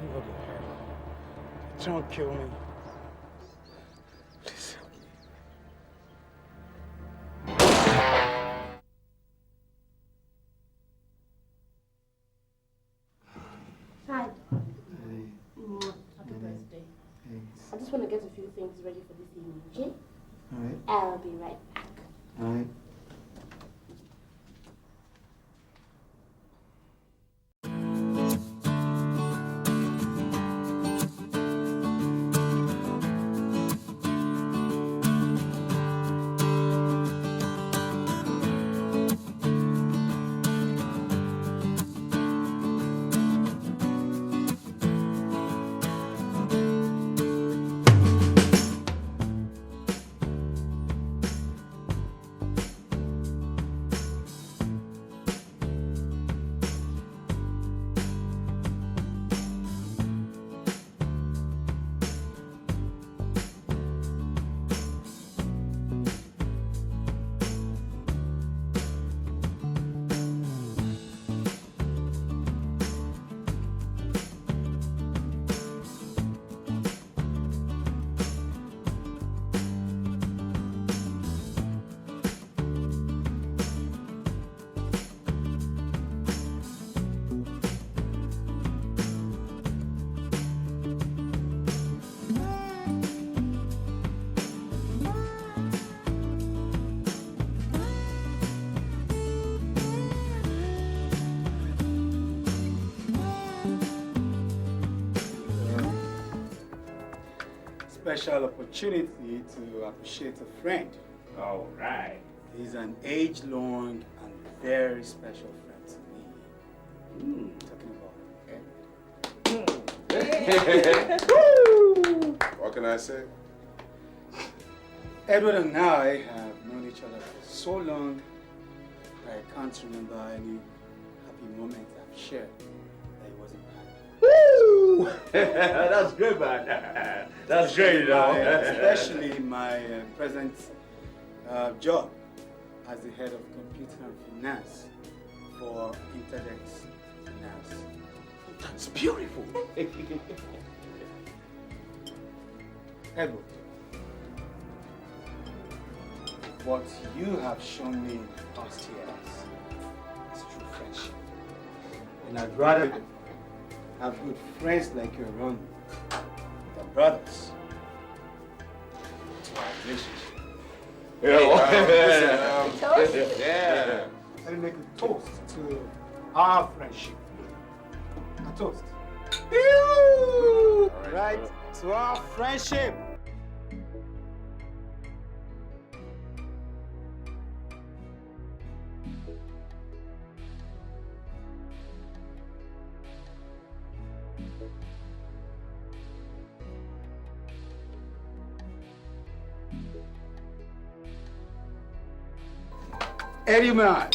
Nobody help. Don't kill me. Please help me. Hi. Happy birthday. Thanks. I just want to get a few things ready for this evening, okay? Alright. I'll be right back. Alright. Special opportunity to appreciate a friend. All right. He's an age-long and very special friend to me. Talking about Ed. What can I say? Edward and I have known each other for so long, I can't remember any happy moment I've shared that he wasn't part of. Woo! That's good, man. That's great, you know. Especially my present job as the head of computer and finance for Interdex Finance. That's beautiful. Edward, what you have shown me in the past years is true friendship. And I'd rather have good friends like you around me than brothers to our relationship. Yeah. Let me make a toast to our friendship. A toast. Right, to our friendship. Eddie man.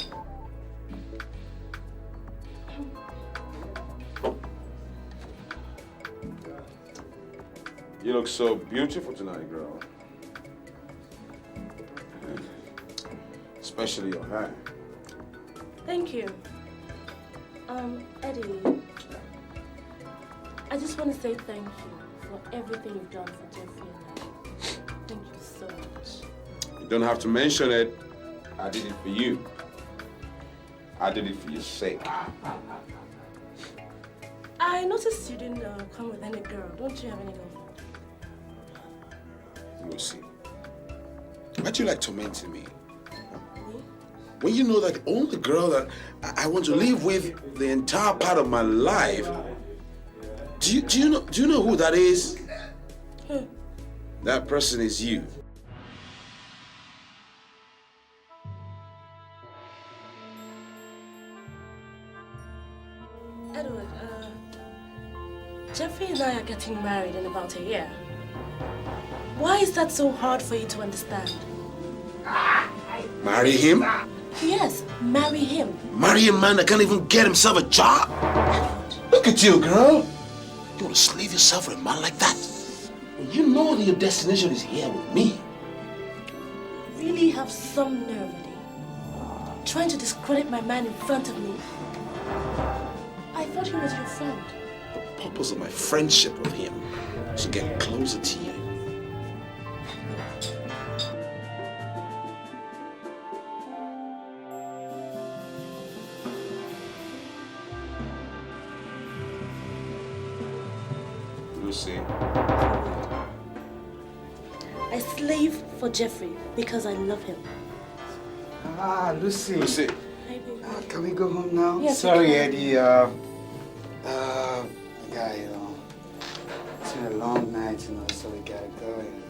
You look so beautiful tonight, girl. Especially your hair. Thank you. Eddie, I just want to say thank you for everything you've done for Jeffrey and I. Thank you so much. You don't have to mention it. I did it for you. I did it for your sake. I noticed you didn't come with any girl. Don't you have any girlfriend? We'll see. Why'd you like tormenting me? Me? When you know that the only girl that I want to live with the entire part of my life, do you know who that is? Who? That person is you. Edward, Jeffrey and I are getting married in about a year. Why is that so hard for you to understand? Marry him? Yes, marry him. Marry a man that can't even get himself a job? Look at you, girl. You want to slave yourself for a man like that? When you know that your destination is here with me. You really have some nerve, Eddie. Trying to discredit my man in front of me. I thought he was your friend. purpose of my friendship with him was to get closer to you. Lucy. I slave for Jeffrey because I love him. Ah, Lucy. Lucy. Hi, baby. Can we go home now? Yes, Sorry, we Eddie. Yeah, you know, it's been a long night, you know, so we gotta go. And,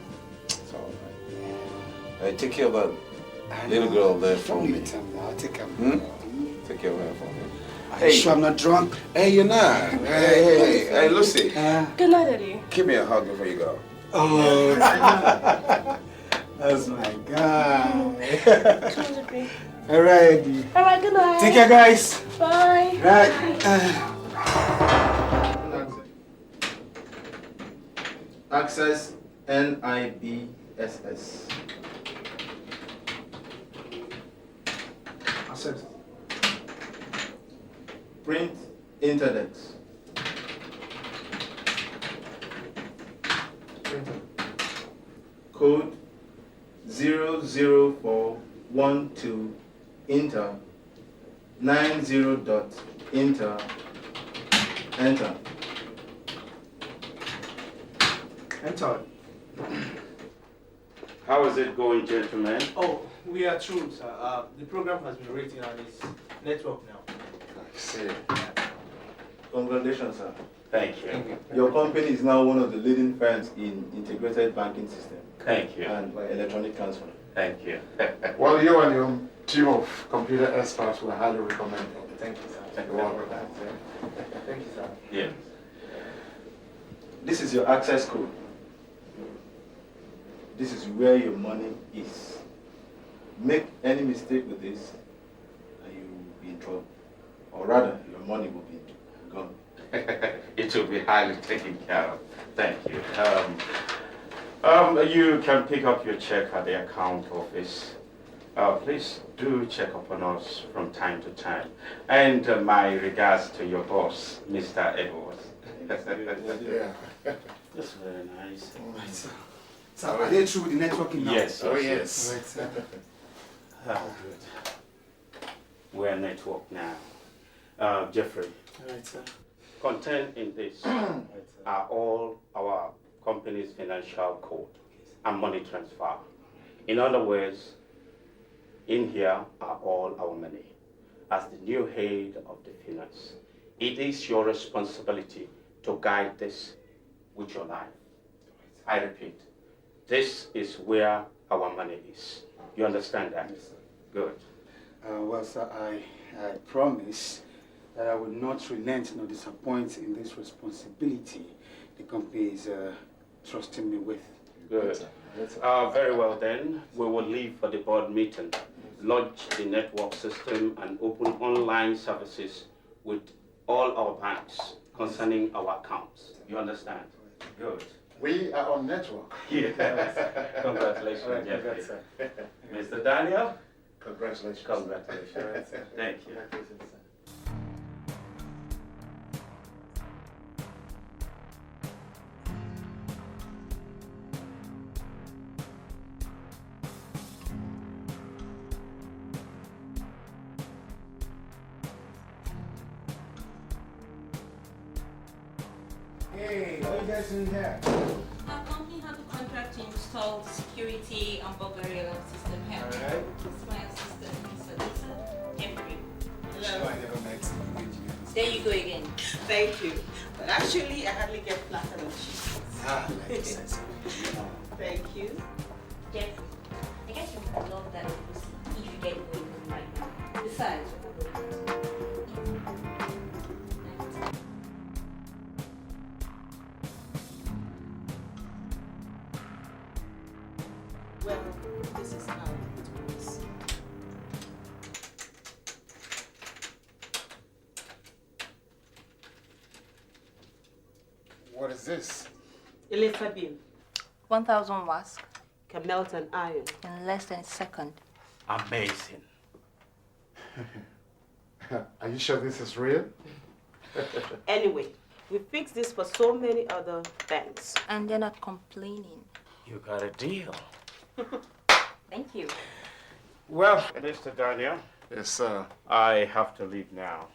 It's all right. yeah. Hey, take care of that I little know. girl there for Don't me. tell me. I'll take care of Hmm? her. Take care of her for me. Are you sure I'm not drunk? Hey, you're not. Hey, Lucy. Good night, Eddie. Give me a hug before you go. Oh, that's my guy. Come on, Jeffrey. All right, Eddie. All right, good night. Take care, guys. Bye. Right. Access NIBSS. Accept. Print interdex. Code 00412 enter 90 dot enter enter. Enter. How is it going, gentlemen? Oh, we are through, sir. The program has been rated and it's network now. I see. Congratulations, sir. Thank you. Your company is now one of the leading firms in integrated banking system Thank you. and electronic transfer. Thank you. Well, you and your team of computer experts will highly recommend it. Thank you, sir. You're welcome. Thank you, sir. Yeah. This is your access code. This is where your money is. Make any mistake with this and you will be in trouble. Or rather, your money will be gone. It will be highly taken care of. Thank you. You can pick up your check at the account office. Please do check upon us from time to time. And my regards to your boss, Mr. Edwards. Yeah. That's very nice. All right, sir. So are they through with the networking now? Yes. Oh, All yes. right, sir. Oh, good. We're network now. Jeffrey, All right, sir. contained in this are all our company's financial code and money transfer. In other words, in here are all our money. As the new head of the finance, it is your responsibility to guide this with your life. I repeat, this is where our money is. You understand that? Yes, sir. Good. Well, sir, I promise that I will not relent nor disappoint in this responsibility the company is trusting me with. Good. Very well then, we will leave for the board meeting, launch the network system and open online services with all our banks concerning our accounts. You understand? Good. We are on network. Yes. Congratulations, Jeffrey. Mr. Daniel? Congratulations. Congratulations. Thank you. Hey, what are you guys doing here? Our company has a contract to install the security and burglary alarm system here. Alright. It's my assistant, Mr. Jeffrey. Sure, I never met you. There you go again. Thank you. But actually, I hardly get flattered on cheese. Ah, like sense. Thank you. Jeffrey, I guess you would love that pussy if you get away with it right now. Besides, well, this is how it works. What is this? Electric beam 1,000 watts can melt an iron. in less than a second. Amazing. Are you sure this is real? Anyway, We fixed this for so many other banks. And they're not complaining. You got a deal. Thank you. Well, Mr. Daniel, Yes, sir. I have to leave now.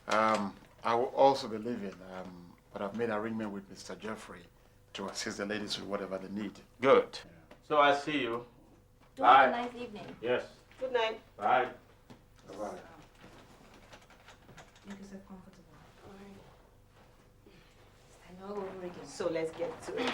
I will also be leaving, but I've made an arrangement with Mr. Jeffrey to assist the ladies with whatever they need. Good. So I see you. Do Bye. have a nice evening. Yes. Good night. Bye. Bye-bye. Make yourself comfortable. All right. Start all over again. So let's get to it.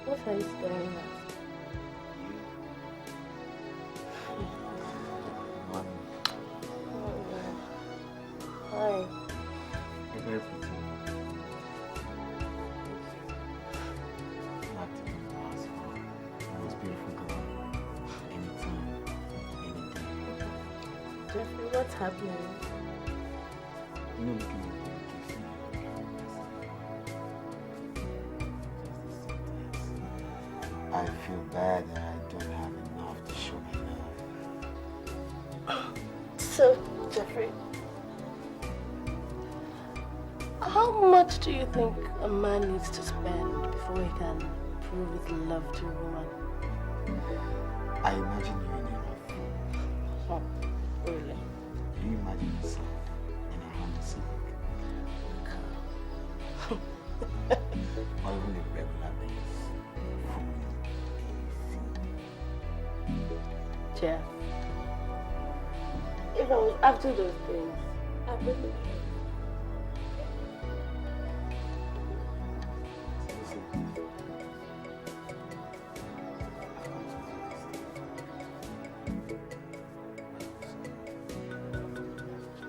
What are you staring at? Hi. You're very pretty. Not to ask for the most beautiful girl. Anytime, any day. Jeffrey, what's happening? You know, looking at you, you see I feel bad that I don't have enough to show my love. So, Jeffrey, how much do you think a man needs to spend before he can prove his love to a woman? I imagine you in a rough. Oh, really? Do you imagine yourself in a Honda Civic? Or even a regular base? Jeff, if I was after those things, I wouldn't.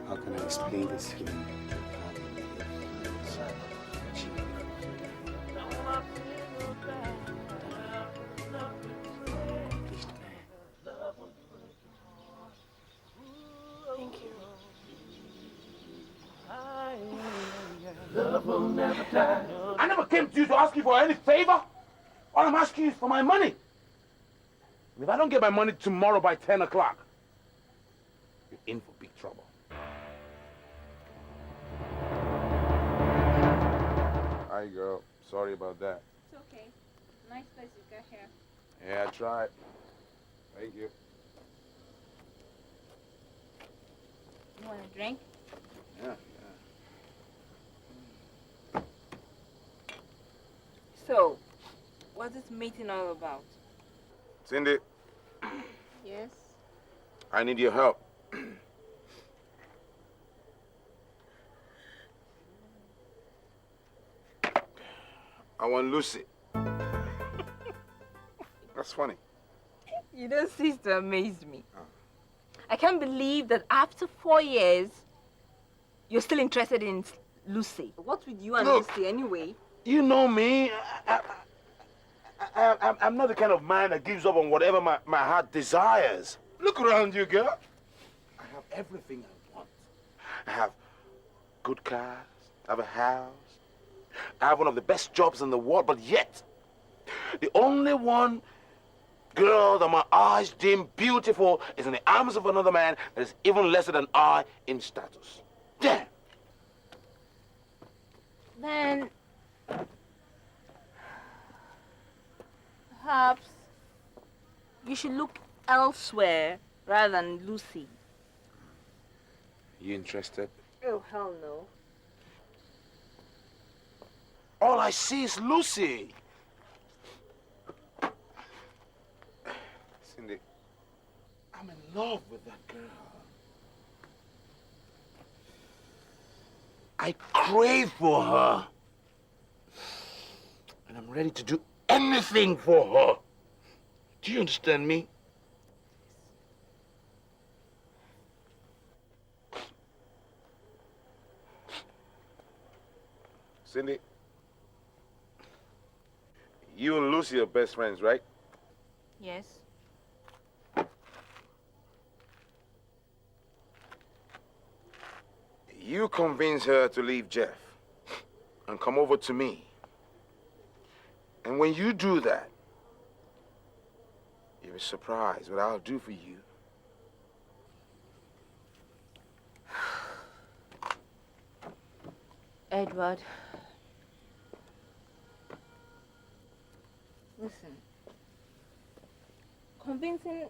How can I explain this feeling? Thank you. I never came to you to ask you for any favor. All I'm asking you is for my money. And if I don't get my money tomorrow by 10 o'clock, you're in for big trouble. Hi, girl. Sorry about that. It's okay. Nice place you got here. Yeah, I tried. Thank you. You want a drink? Yeah. So, what's this meeting all about? Cindy, Yes? I need your help. I want Lucy. That's funny. You don't cease to amaze me. I can't believe that after 4 years, you're still interested in Lucy. What's with you and Look. Lucy anyway? You know me. I'm not the kind of man that gives up on whatever my heart desires. Look around you, girl. I have everything I want. I have good cars. I have a house. I have one of the best jobs in the world, but yet, the only one girl that my eyes deem beautiful is in the arms of another man that is even lesser than I in status. Yeah. Then, perhaps you should look elsewhere rather than Lucy. You interested? Oh, hell no. All I see is Lucy. Cindy, I'm in love with that girl. I crave for her. And I'm ready to do anything for her. Do you understand me? Cindy, you and Lucy are best friends, right? Yes. You convince her to leave Jeff and come over to me. And when you do that, you'll be surprised what I'll do for you. Edward. Listen. Convincing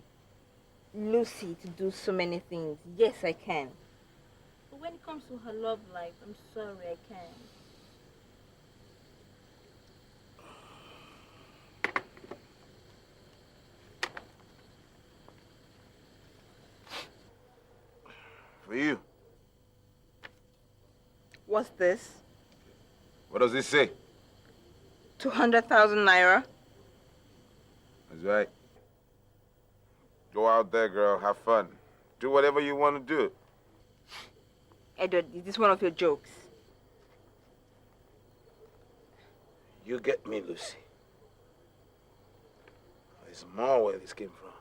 Lucy to do so many things, yes, I can. But when it comes to her love life, I'm sorry, I can't. For you. What's this? What does this say? 200,000 naira. That's right. Go out there, girl. Have fun. Do whatever you want to do. Edward, is this one of your jokes? You get me, Lucy. There's more where this came from.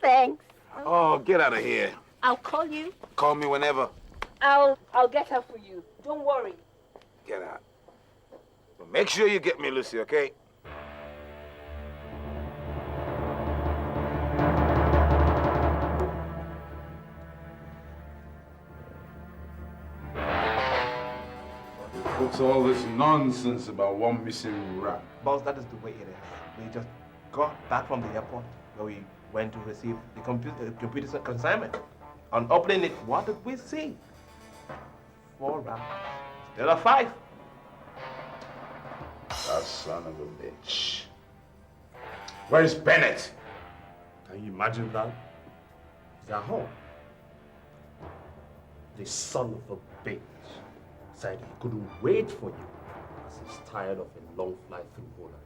Thanks. Oh, get out of here. I'll call you. Call me whenever. I'll get her for you. Don't worry. Get out. But make sure you get me, Lucy, okay? What's all this nonsense about one missing rat? Boss, that is the way it is. We just got back from the airport where we went to receive the computer consignment. On opening it, what did we see? 4 rats. There are 5. That son of a bitch. Where's Bennett? Can you imagine that? He's at home. The son of a bitch said he couldn't wait for you as he's tired of a long flight through Holland.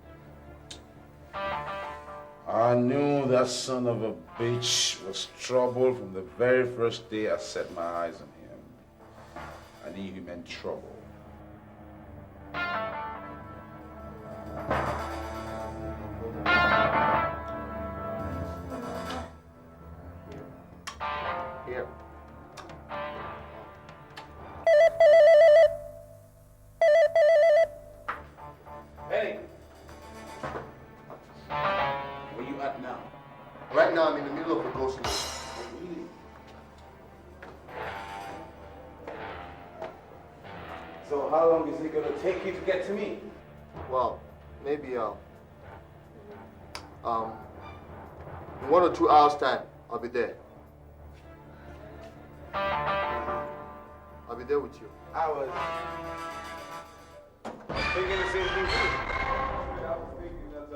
I knew that son of a bitch was trouble from the very first day I set my eyes on him. I knew he meant trouble. Here. Hey! Where you at now? Right now, I'm in the middle of a ghost load. Really? So how long is it gonna take you to get to me? Well, maybe, in 1 or 2 hours' time, I'll be there. I'll be there with you. I was thinking the same thing too. I was thinking that,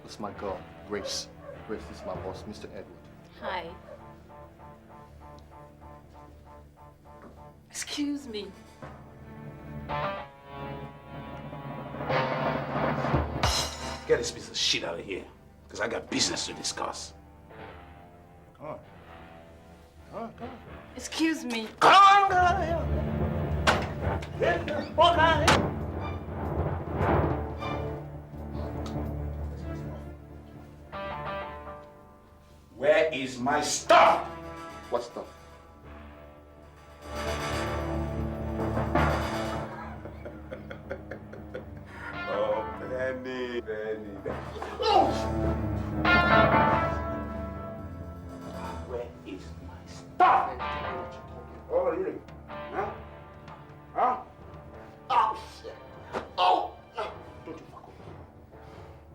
This is my girl, Grace. Grace, this is my boss, Mr. Edward. Hi. Excuse me. Get this piece of shit out of here, because I got business to discuss. Come on. Come on, come on. Excuse me. Come on, girl! Get the fuck out of here! Where is my stuff? What stuff? oh, Penny. Where is my stuff? Oh, really? Huh? Huh? Oh, shit. Oh! Don't you fuck with me.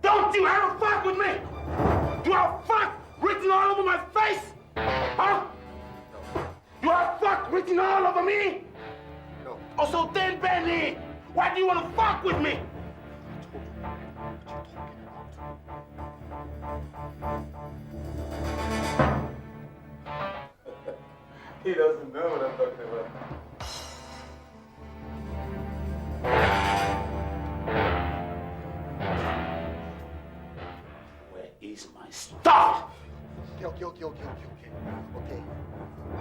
Don't you ever fuck with me! Do I have fuck written all over my face? cheating all over me? No. Oh, so then, Benny, why do you want to fuck with me? He doesn't know what I'm talking about. Where is my stuff? Okay.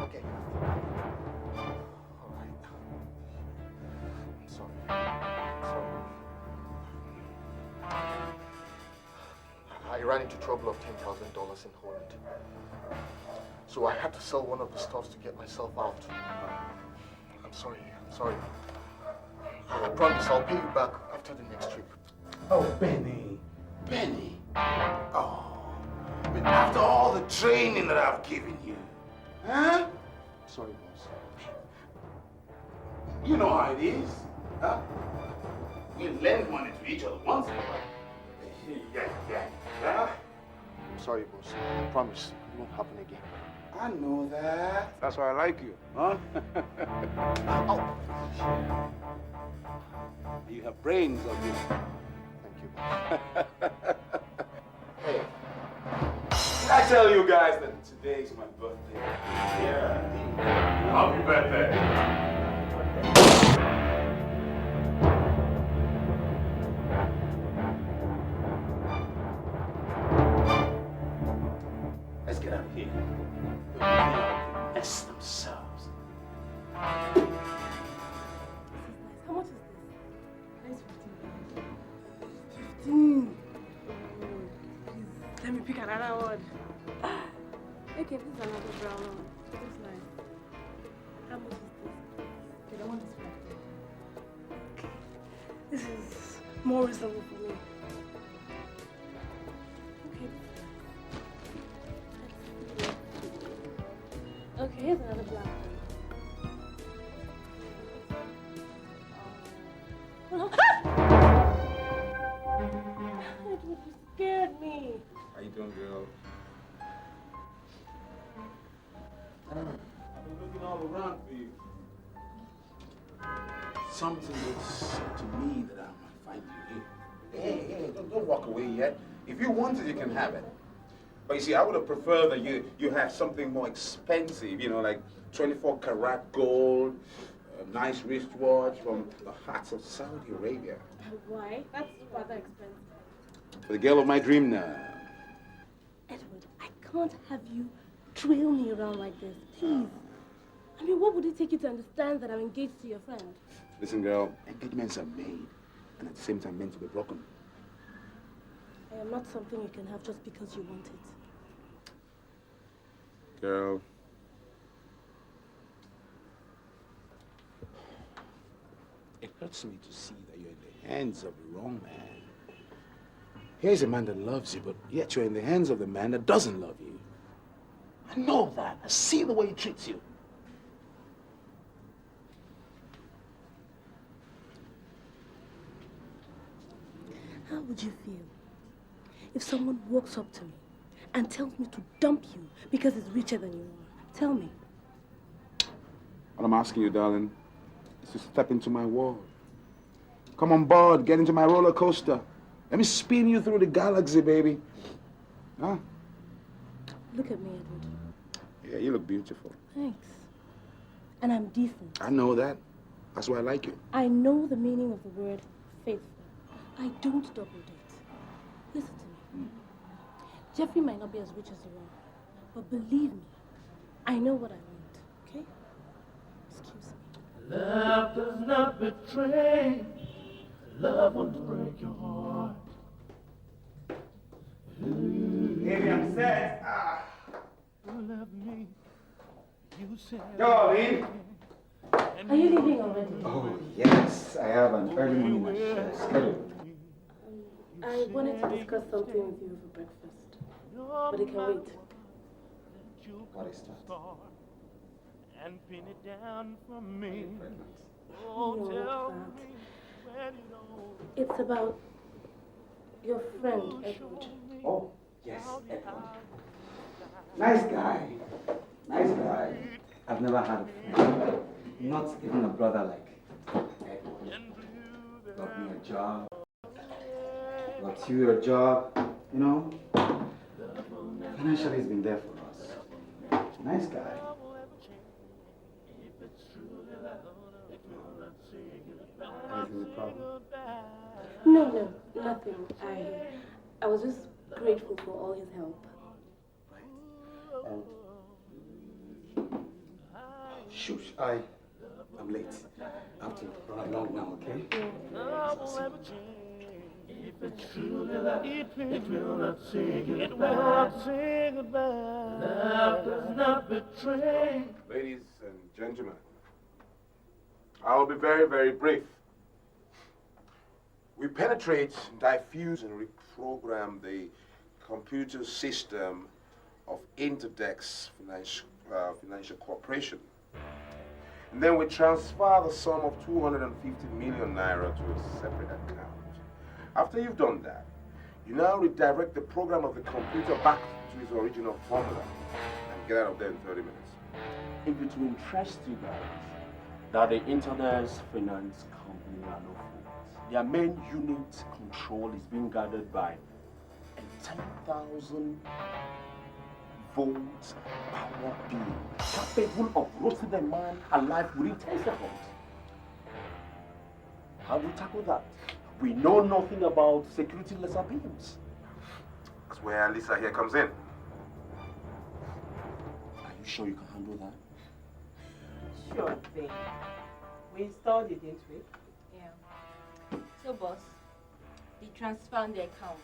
Okay. All right. I'm sorry. I ran into trouble of $10,000 in Holland. So I had to sell one of the stuffs to get myself out. I'm sorry. I promise I'll pay you back after the next trip. Oh, Benny. Oh, but after all the training that I've given you, huh? Sorry, boss. You know how it is, huh? We lend money to each other once in a while. Yeah. I'm sorry, boss. I promise it won't happen again. I know that. That's why I like you, huh? You have brains of you. Thank you, boss. Hey, did I tell you guys that today's my birthday? Yeah. Happy birthday. Let's get out of here. They'll mess themselves. How much is this? 15. Let me pick another one. Okay, this is another brown one. It looks nice. How much is this? Okay, the one is 15. Okay. This is more reasonable for me. Okay. Okay, here's another black one. You scared me. How you doing, girl? I've been looking all around for you. Something looks to me that I might find you here. Hey, don't walk away yet. If you want it, you can have it. But you see, I would have preferred that you have something more expensive, you know, like 24 karat gold, a nice wristwatch from the heart of Saudi Arabia. Why? That's rather expensive. For the girl of my dream now. Edward, I can't have you trail me around like this, please. I mean, what would it take you to understand that I'm engaged to your friend? Listen, girl, engagements are made, and at the same time meant to be broken. I am not something you can have just because you want it. Girl. It hurts me to see that you're in the hands of the wrong man. Here's a man that loves you, but yet you're in the hands of the man that doesn't love you. I know that. I see the way he treats you. How would you feel if someone walks up to me and tells me to dump you because he's richer than you are? Tell me. What I'm asking you, darling, is to step into my world. Come on board, get into my roller coaster. Let me spin you through the galaxy, baby. Huh? Look at me, Edward. Yeah, you look beautiful. Thanks. And I'm decent. I know that. That's why I like you. I know the meaning of the word faithful. I don't double date. Listen to me. Jeffrey might not be as rich as you are, but believe me, I know what I want, okay? Excuse me. Love does not betray. Love won't break your heart. Baby, I'm set. Love me. You said. Darling. Are you leaving already? Oh, yes. I have an early morning schedule. I wanted to discuss something with you over breakfast, but it can wait. What is that? And pin it down for me. Oh, tell me when you know. It's about your friend, Edward. Oh, yes, Edward. Nice guy. Nice guy. I've never had a friend, not even a brother like Edward. Got me a job, got you a job, you know. Financially, he's been there for us. Nice guy. Anything a problem? No, nothing. I was just grateful for all his help. Shush, I'm late. I have to run along now, okay? If it's true that it will not say goodbye. It will not say goodbye. Love does not betray. Ladies and gentlemen, I will be very, very brief. We penetrate, diffuse, and reprogram the computer system of Interdex Financial Corporation. And then we transfer the sum of 250 million naira to a separate account. After you've done that, you now redirect the program of the computer back to its original formula and get out of there in 30 minutes. If it will interest you guys that the Interdex Finance Company are no fools, their main unit control is being guarded by a 10,000 volts power beam capable of roasting a man alive within 10 seconds. How do we tackle that? We know nothing about security laser beams. That's where Lisa here comes in. Are you sure you can handle that? Sure thing. We installed it, didn't we? Yeah. So, boss, the transfer on the account.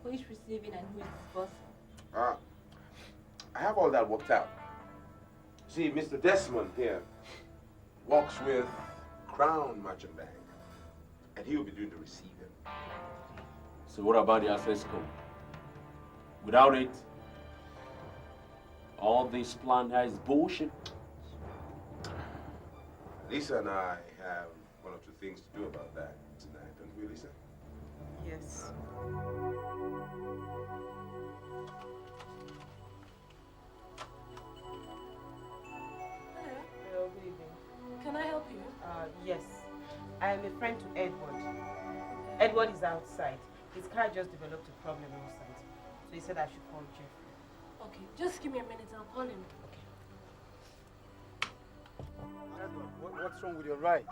Who is receiving and who is disbursing? I have all that worked out. See, Mr. Desmond here works with Crown Merchant Bank, and he will be doing the receiving. So what about the access code? Without it, all this plan here is bullshit. Lisa and I have one or two things to do about that tonight, don't we, Lisa? Yes. Hello, good evening. Can I help you? Yes. I am a friend to Edward. Edward is outside. His car just developed a problem outside. So he said I should call Jeffrey. Okay, just give me a minute, I'll call him. Edward, what's wrong with your ride?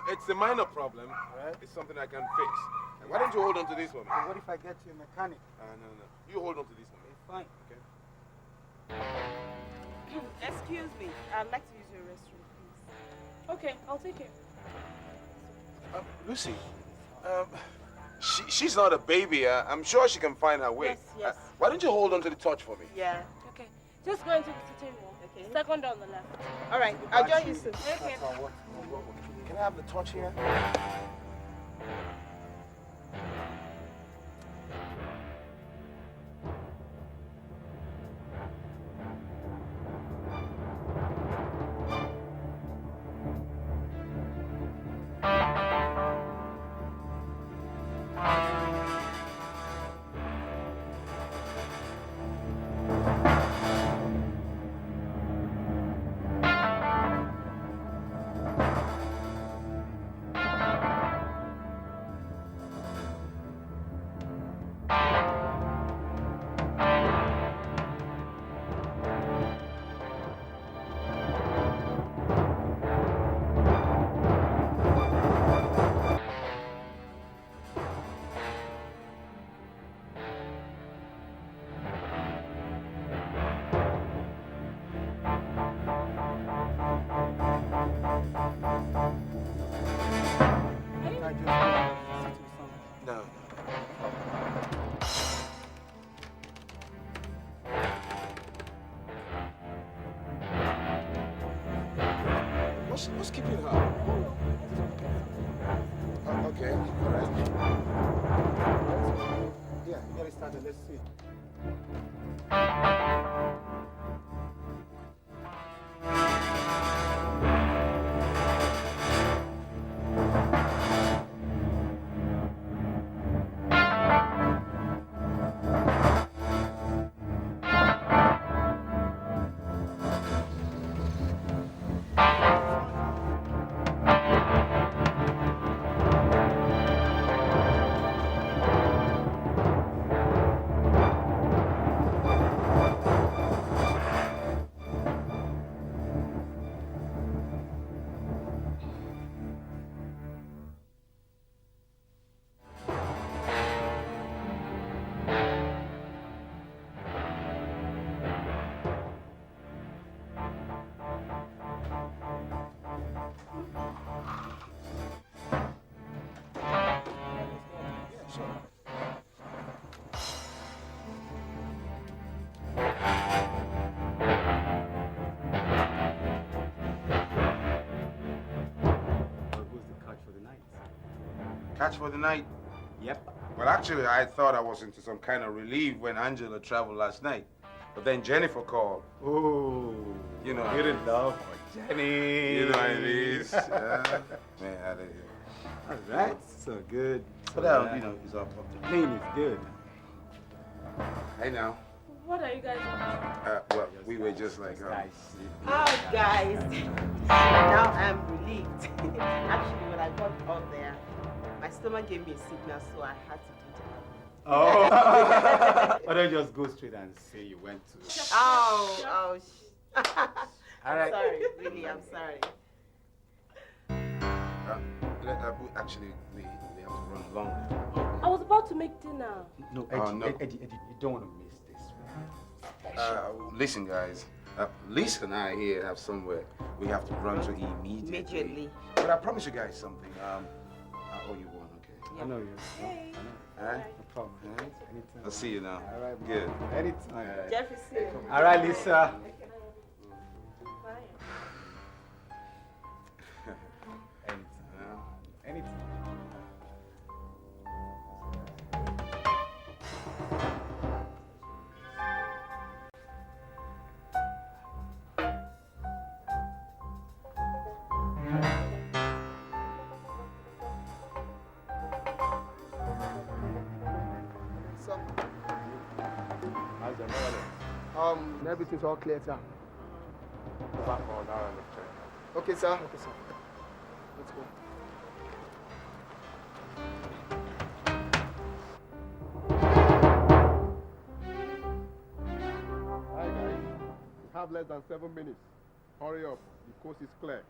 It's a minor problem. Right. It's something I can fix. And why don't you hold on to this one? So what if I get you a mechanic? No. You hold on to this one. Fine. Okay. Excuse me. I'd like to use your restroom, please. Okay, I'll take it. Lucy, she's not a baby. I'm sure she can find her way. Yes. Why don't you hold on to the torch for me? Yeah. Okay, just go into the sitting room. Okay. Second door on the left. All right. I'll join you soon. Okay. Can I have the torch here? No. What's keeping her? Okay, all right. Yeah, get it started. Let's see. Catch for the night? Yep. Well, actually, I thought I was into some kind of relief when Angela traveled last night. But then Jennifer called. Oh, you know. You're in love for Jenny. You know how it is. Man, out of here. All right, so good. But you know, it's up the plane is good. Hey now. What are you guys doing? Well, we were just like, Oh, guys. Now I'm relieved. Actually, when I got up there, my stomach gave me a signal, so I had to do it. Oh. Why don't you just go straight and say you went to... Oh. All right. I'm sorry, really, I'm sorry. Actually, we have to run along. I was about to make dinner. No, Eddie, you don't want to miss this. Listen, guys. Lisa and I here have somewhere we have to run to immediately. But I promise you guys something. I owe you one, okay? I know you. Hey. All right? No problem. Anytime. I'll see you now. All right. Good. Anytime. Jeffrey, see you. All right, Lisa. Anytime. Everything's all clear, sir. Back on our left. Okay, sir. Okay, sir. Let's go. Hi, guys. We have less than 7 minutes. Hurry up. The coast is clear.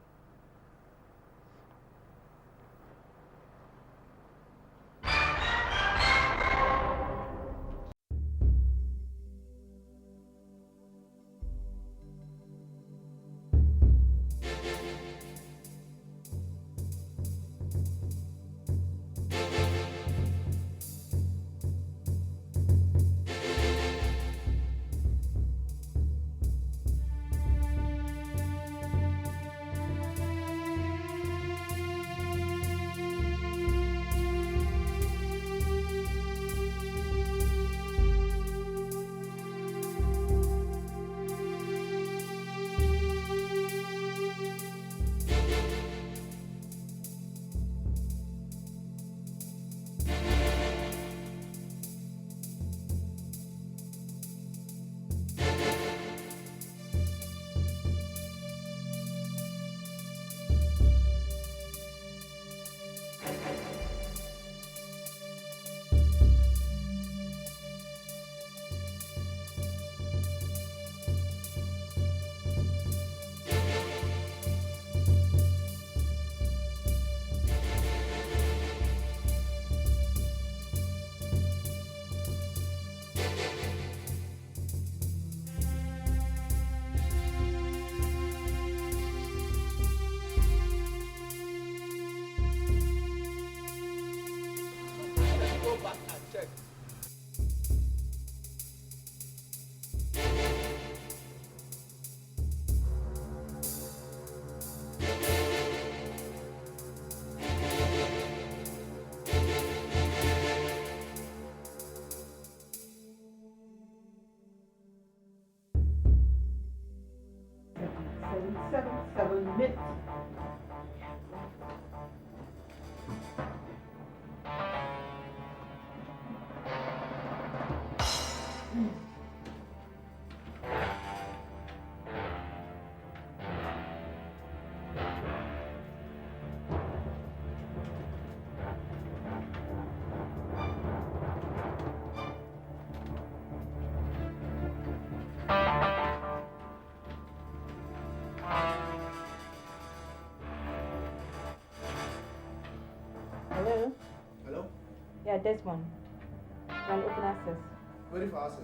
Seven minutes. Hello? Hello? Yeah, Desmond. Can open access. Ready for access.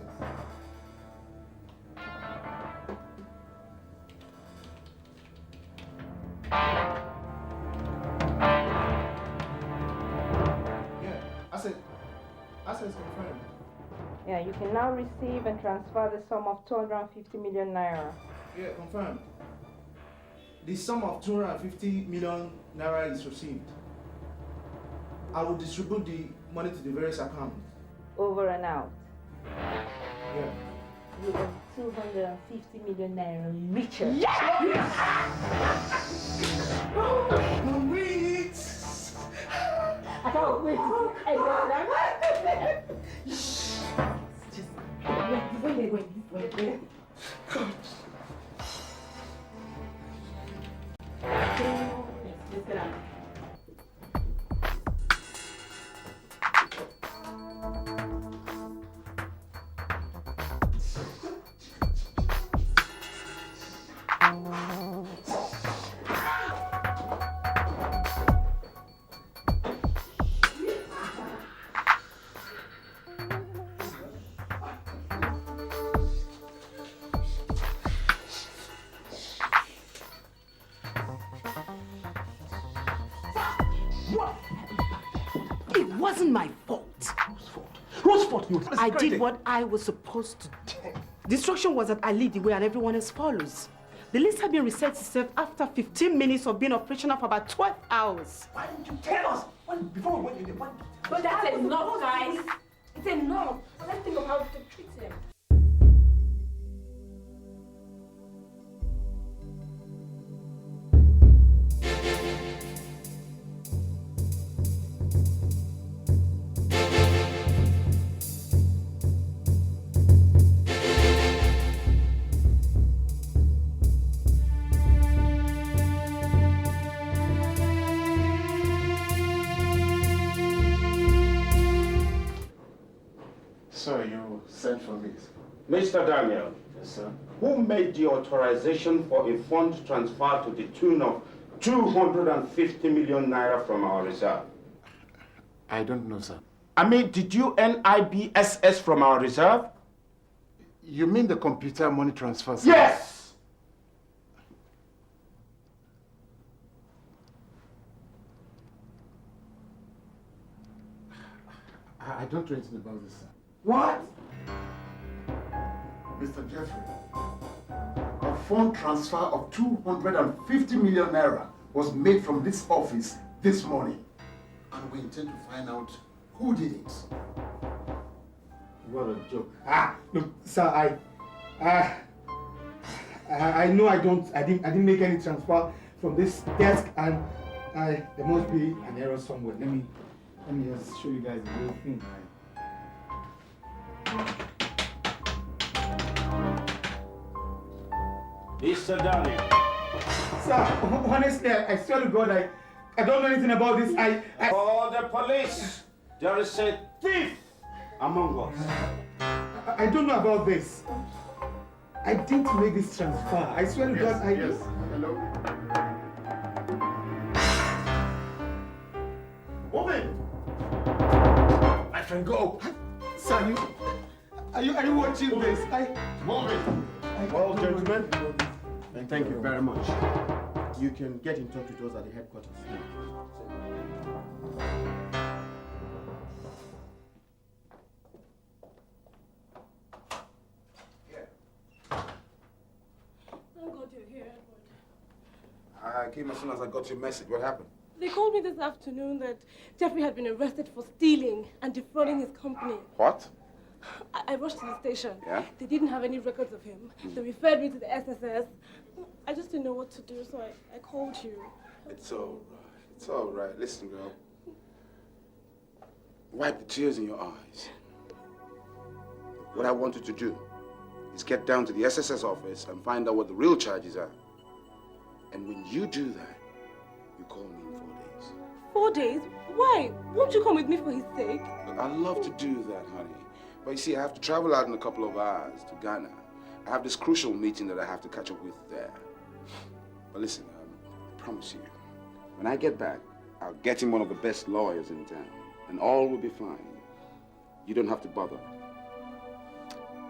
Yeah, access confirmed. Yeah, you can now receive and transfer the sum of 250 million naira. Yeah, confirmed. The sum of 250 million naira is received. I will distribute the money to the various accounts. Over and out. Yeah. You are 250 million naira richer. Yes! Wait! I can't wait. I love that. Just wait. Let's get out. It wasn't my fault. Whose fault? Whose fault? I did what I was supposed to do. The instruction was that I lead the way and everyone else follows. The list had been reset itself after 15 minutes of being operational for about 12 hours. Why didn't you tell us before we went in the one? But that's enough, guys. It's enough. Let's think of how we can treat him. So you sent for me? Mr. Daniel. Yes, sir. Who made the authorization for a fund transfer to the tune of 250 million naira from our reserve? I don't know, sir. I mean, did you NIBSS from our reserve? You mean the computer money transfer, sir? Yes! I don't know anything about this, sir. What? Mr. Jeffrey, a fund transfer of 250 million naira was made from this office this morning. And we intend to find out who did it. What a joke. Look, sir, I know I didn't make any transfer from this desk, and there must be an error somewhere. Let me just show you guys the whole thing. Mr. Daniel. Sir, honestly, I swear to God, I don't know anything about this. Call the police. There is a thief among us. I don't know about this. I didn't make this transfer. I swear to God, Yes. Hello? Woman! My friend, go. Sir, are you watching this? Well, gentlemen, and thank you very much. You can get in touch with us at the headquarters. Thank God you're here, Edward. I came as soon as I got your message. What happened? They called me this afternoon that Jeffrey had been arrested for stealing and defrauding his company. What? I rushed to the station. Yeah? They didn't have any records of him. They referred me to the SSS. I just didn't know what to do, so I called you. It's all right. It's all right. Listen, girl. Wipe the tears in your eyes. What I want you to do is get down to the SSS office and find out what the real charges are. And when you do that, you call me in 4 days. 4 days? Why? Won't you come with me for his sake? I'd love to do that, honey. But you see, I have to travel out in a couple of hours to Ghana. I have this crucial meeting that I have to catch up with there. But listen, I promise you, when I get back, I'll get him one of the best lawyers in town, and all will be fine. You don't have to bother.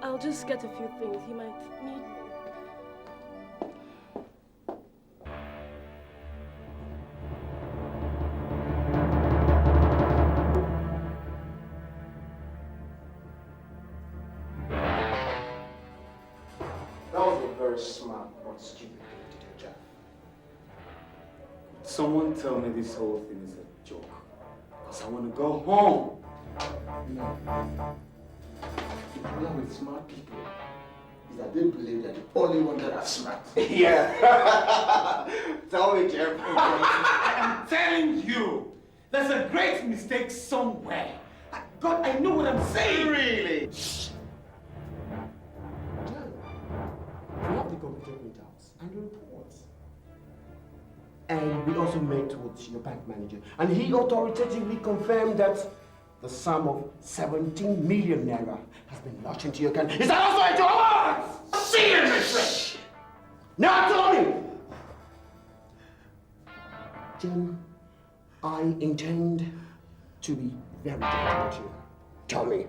I'll just get a few things. He might need me. That was a very smart but stupid thing to do, Jeff. Someone tell me this whole thing is a joke. Because I want to go home. You know, the problem with smart people is that they believe they're the only one that are smart. Yeah. Tell me, Jeff. I am telling you, there's a great mistake somewhere. God, I know what I'm saying. Really? We have the computer printouts and the reports. And we also met with your bank manager, and he authoritatively confirmed that the sum of 17 million naira has been lodged into your account. Is that also a job? Seriously! Now tell me! Jen, I intend to be very direct with you. Tell me,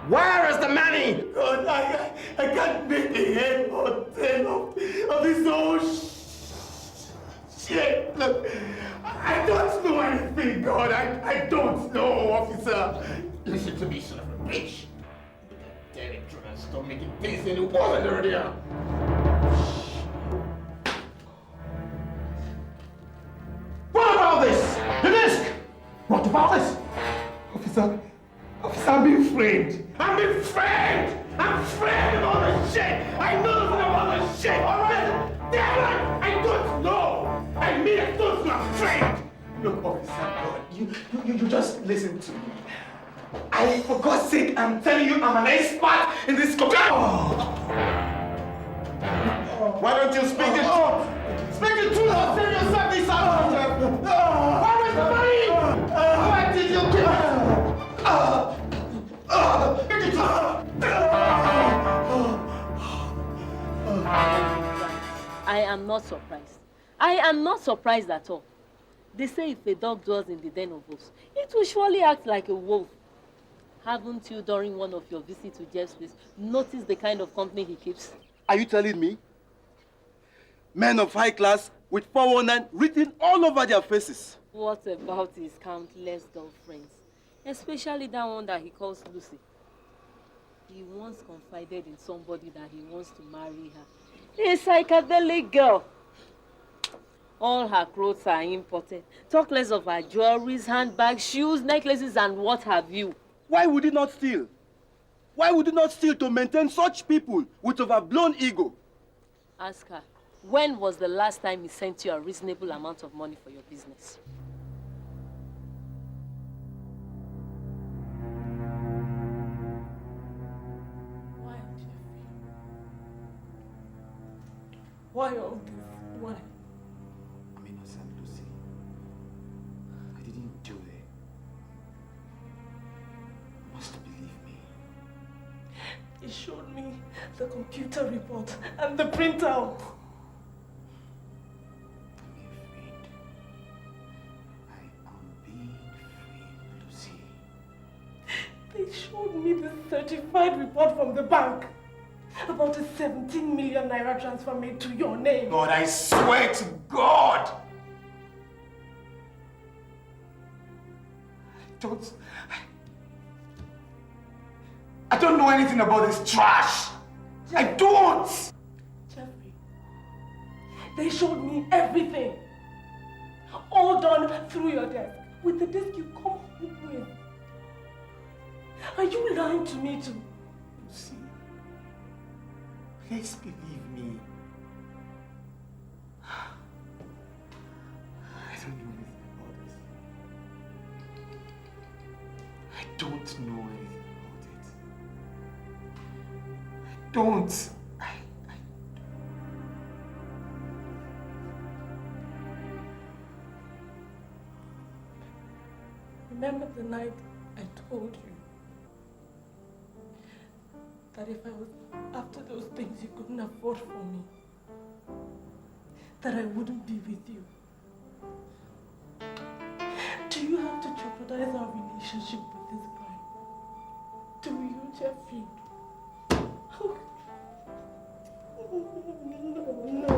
where is the money? God, I can't make a head or tail of this whole shit. Look, I don't know anything, God. I don't know, officer. Listen to me, son of a bitch. Tell it to us. Stop making things any worse than earlier. What about this? The desk! What about this? Officer, I'm being framed. I'm being framed! I'm framed of all this shit! I know nothing about this shit, alright? Damn it! I don't know! I mean, I don't know I'm framed! Look, officer, God, you just listen to me. For God's sake, I'm telling you, I'm an expert in this computer. Why don't you speak the truth? Speak the truth and save yourself this out! Where is the money? Where did you keep it? I am not surprised. I am not surprised at all. They say if a dog dwells in the den of wolves, it will surely act like a wolf. Haven't you, during one of your visits to Jeff's place, noticed the kind of company he keeps? Are you telling me? Men of high class with 419 written all over their faces. What about his countless girlfriends? Especially that one that he calls Lucy. He once confided in somebody that he wants to marry her. A psychedelic girl. All her clothes are imported. Talk less of her jewelry, handbags, shoes, necklaces, and what have you. Why would he not steal? Why would he not steal to maintain such people with overblown ego? Ask her, when was the last time he sent you a reasonable amount of money for your business? Why, Jeffrey? Why all this? Why? I'm innocent, Lucy. I didn't do it. You must believe me. He showed me the computer report and the printout. They showed me the certified report from the bank about a 17 million naira transfer made to your name. God, I swear to God! I don't know anything about this trash. I don't! Jeffrey, they showed me everything. All done through your desk, with the desk you come home with. Are you lying to me too? Lucy, please believe me. I don't know anything about this. I don't know anything about it. I don't. Remember the night I told you that if I was after those things you couldn't afford for me, that I wouldn't be with you? Do you have to jeopardize our relationship with this guy? Do you, Jeffrey? No,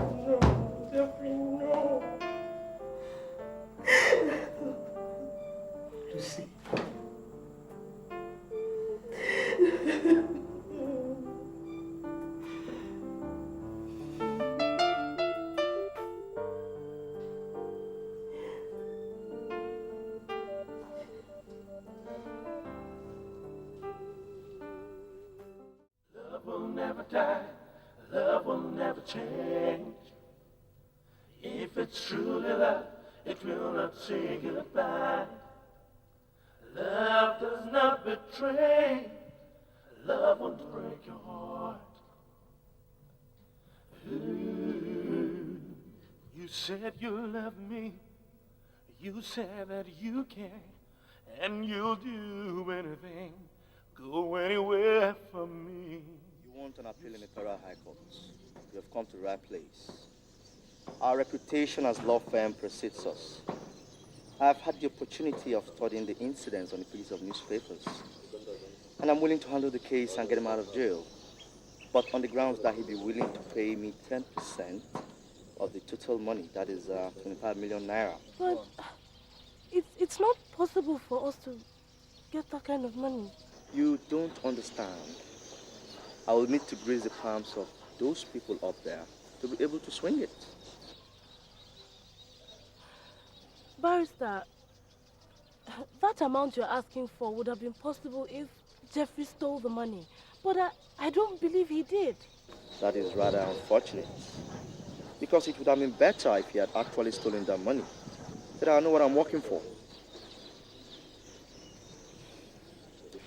Jeffrey, no. Lucy. die, love will never change. If it's truly love, it will not say goodbye. Love does not betray. Love won't break your heart. Ooh, you said you love me. You said that you care, and you'll do anything, go anywhere for me. You want an appeal in the Federal High Court. You have come to the right place. Our reputation as law firm precedes us. I've had the opportunity of studying the incidents on the pages of newspapers, and I'm willing to handle the case and get him out of jail, but on the grounds that he'd be willing to pay me 10% of the total money, that is 25 million naira. But it's not possible for us to get that kind of money. You don't understand. I will need to graze the palms of those people up there to be able to swing it. Barrister, that amount you're asking for would have been possible if Jeffrey stole the money. But I don't believe he did. That is rather unfortunate. Because it would have been better if he had actually stolen that money. Then I know what I'm working for.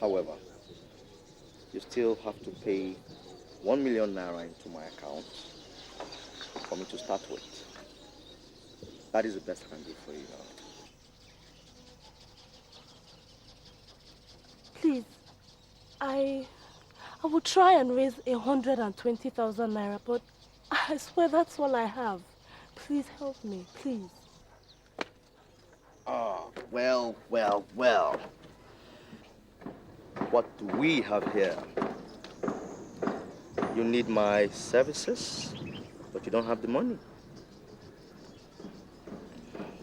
However, you still have to pay 1 million naira into my account for me to start with. That is the best I can do for you now. Please, I will try and raise 120,000 naira, but I swear that's all I have. Please help me, please. Oh, well. What do we have here? You need my services, but you don't have the money.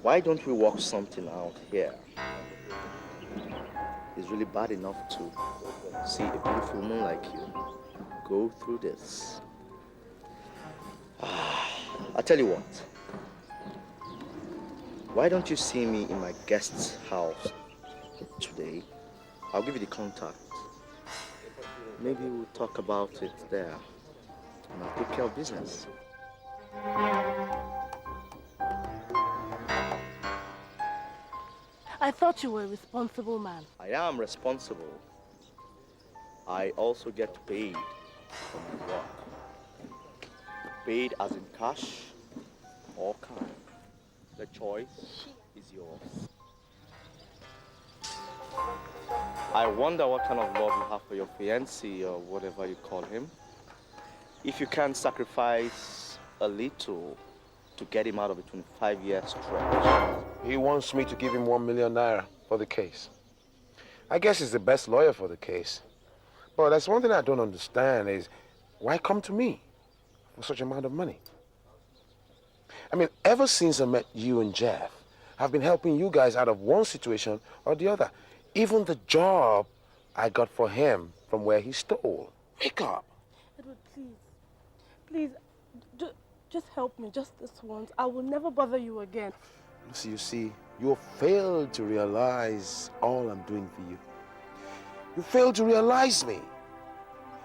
Why don't we work something out here? It's really bad enough to see a beautiful woman like you go through this. I'll tell you what. Why don't you see me in my guest's house today? I'll give you the contact. Maybe we'll talk about it there. And I'll take care of business. I thought you were a responsible man. I am responsible. I also get paid for my work. Paid as in cash or kind. The choice is yours. I wonder what kind of love you have for your fiancé or whatever you call him. If you can sacrifice a little to get him out of a 25-year stretch. He wants me to give him 1 million naira for the case. I guess he's the best lawyer for the case. But that's one thing I don't understand is, why come to me for such amount of money? I mean, ever since I met you and Jeff, I've been helping you guys out of one situation or the other. Even the job I got for him from where he stole. Wake up. Edward, please, just help me, just this once. I will never bother you again. Lucy, you see, you have failed to realize all I'm doing for you. You failed to realize me.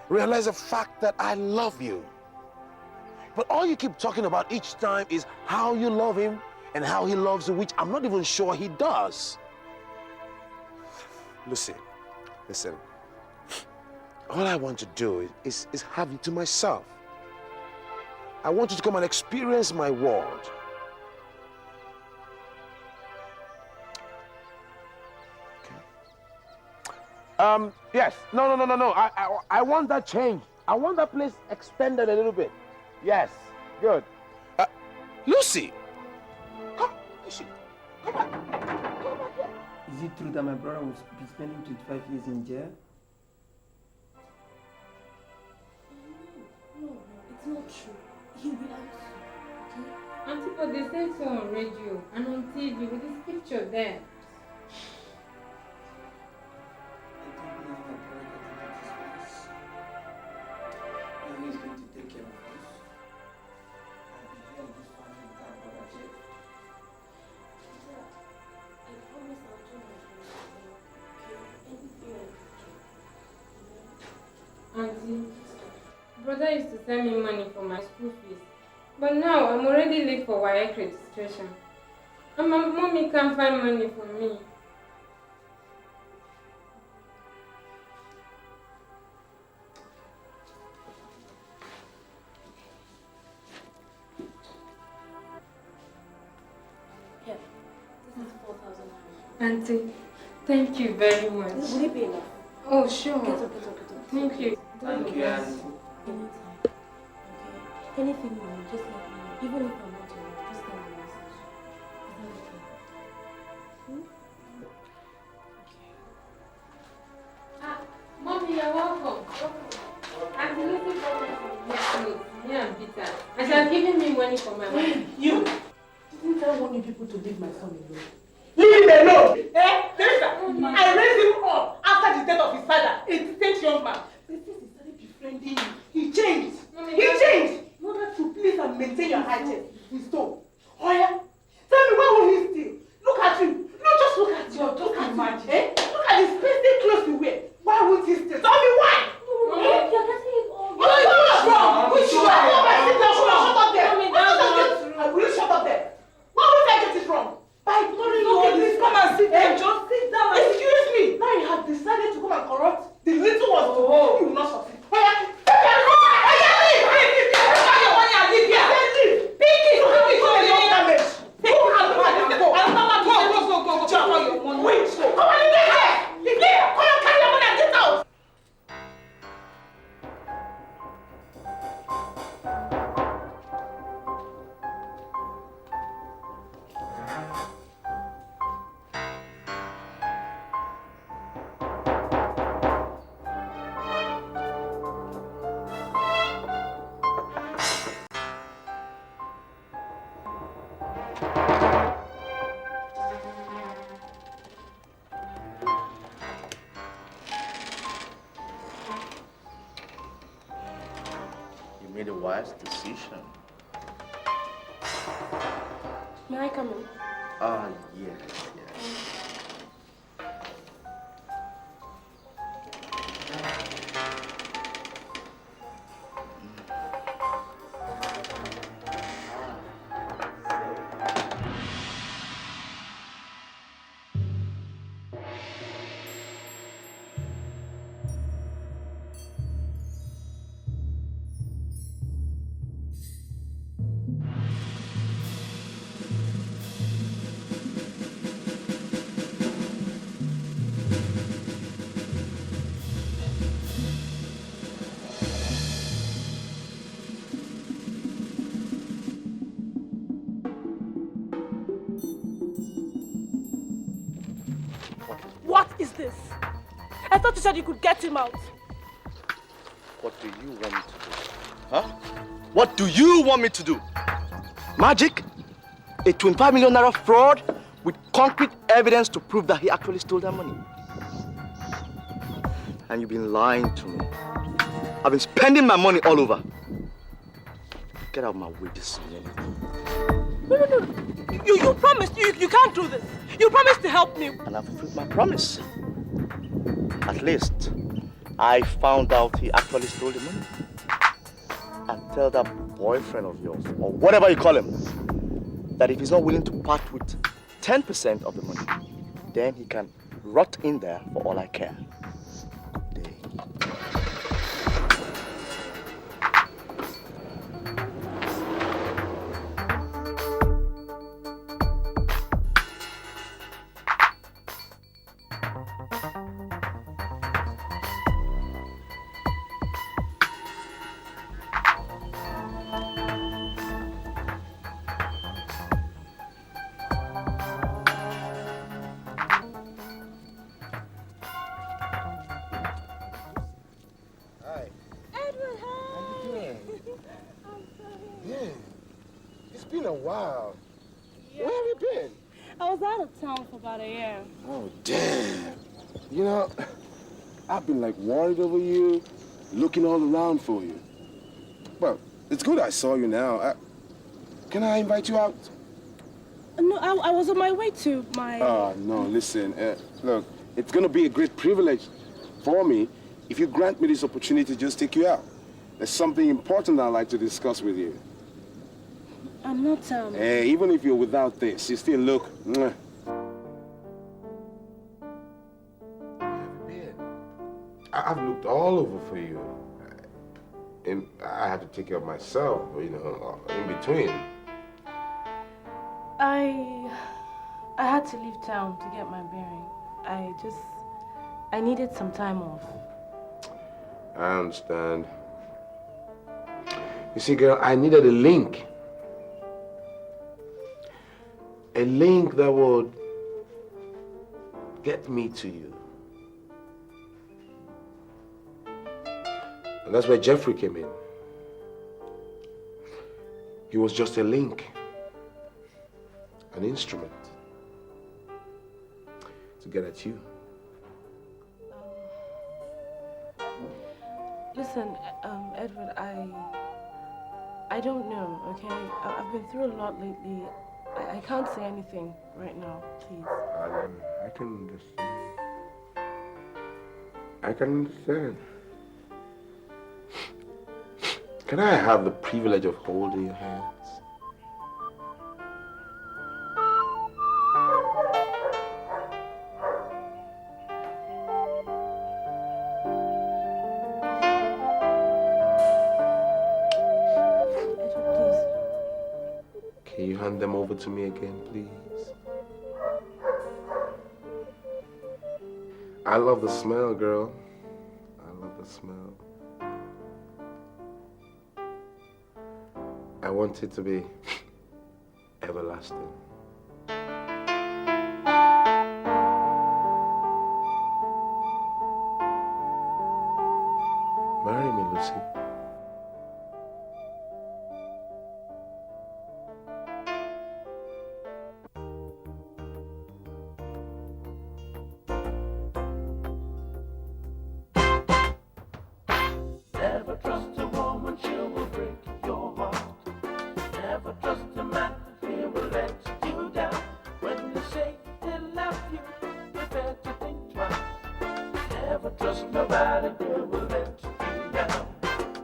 Realize the fact that I love you. But all you keep talking about each time is how you love him and how he loves you, which I'm not even sure he does. Lucy, listen. All I want to do is have you to myself. I want you to come and experience my world. Yes. No. I want that changed. I want that place extended a little bit. Yes. Good. Lucy! Come, Lucy. Come back. Come back here. Is it true that my brother will be spending 25 years in jail? No, it's not true. He'll be out soon, okay? Auntie, but they said so on radio and on TV with this picture there. He's going to take care of us. I believe this family without brother Jeff. I promise I'll do my best, okay? Anything I can do. Auntie, brother used to send me money for my school fees. But now I'm already late for WAEC registration. And my mommy can't find money for me. Here, this is 4,000 naira. Auntie, thank you very much. Will it be enough? Oh, sure. Get up. Thank you. Thank you, Auntie. Anytime. Okay. Anything you need, just let me know. Even if I'm not around, just send me a message. Is that okay? Mommy, you're welcome. Auntie Lucy brought me some new clothes. Me and Peter. And she has given me money for my wedding. You! Didn't I want you people to leave my son alone? Leave him alone! Teresa, I raised him up after the death of his father, a decent young man. But since he started befriending you, he changed. Mommy, He changed! In order to please and maintain your hygiene, he stole. Oh yeah? Tell me, why would he steal? Look at you. No, just look at you. Just imagine. Look at the expensive clothes you wear. Why would he steal? Tell me why! Mommy, you're getting it all What is wrong? Which you are? Shut up there. Mommy, that's not true. Will you shut up there? Why would I get it wrong? By ignoring you, please come and sit down. Just sit down. Excuse me. Now you have decided to come and corrupt the little ones to hold. You will not succeed. Made a wise decision. May I come in? Yes. What is this? I thought you said you could get him out. What do you want me to do? Huh? What do you want me to do? Magic? A 25 million naira fraud with concrete evidence to prove that he actually stole that money. And you've been lying to me. I've been spending my money all over. Get out of my way this minute. No. You promised. You can't do this. You promised to help me. And I've fulfilled my promise. At least, I found out he actually stole the money. And tell that boyfriend of yours, or whatever you call him, that if he's not willing to part with 10% of the money, then he can rot in there for all I care. Good day. been a while. Yeah. Where have you been? I was out of town for about a year. Oh, damn. You know, I've been like worried over you, looking all around for you. Well, it's good I saw you now. Can I invite you out? No, I was on my way to my... No, listen. Look, it's going to be a great privilege for me if you grant me this opportunity to just take you out. There's something important I'd like to discuss with you. I'm not, Hey, even if you're without this, you still look... Mwah. I've looked all over for you. And I had to take care of myself, you know, in between. I had to leave town to get my bearing. I needed some time off. I understand. You see, girl, I needed a link. A link that would get me to you. And that's where Jeffrey came in. He was just a link, an instrument to get at you. Listen, Edward, I don't know, okay? I've been through a lot lately. I can't say anything right now, please. I can understand. I can understand. Can I have the privilege of holding your hands? Can you hand them over to me again, please? I love the smell, girl. I love the smell. I want it to be everlasting. Marry me, Lucy. Never trust a woman, she will break your heart. Never trust a man, he will let you down. When they say they love you, you better think twice. Never trust nobody, they will let you down.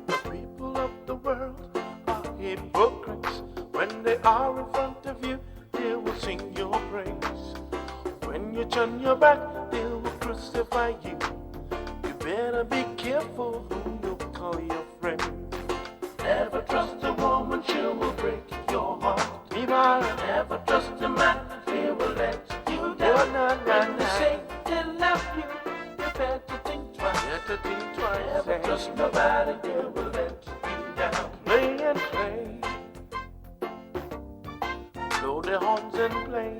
The people of the world are hypocrites. When they are in front of you, they will sing your praise. When you turn your back, they will crucify you. You better be careful who you call your friend. Never trust a woman, she will break your heart. Never trust a man, he will let you down. When they say they love you, you better think twice. Never trust nobody, they will let you down. Play and play, blow their horns and play.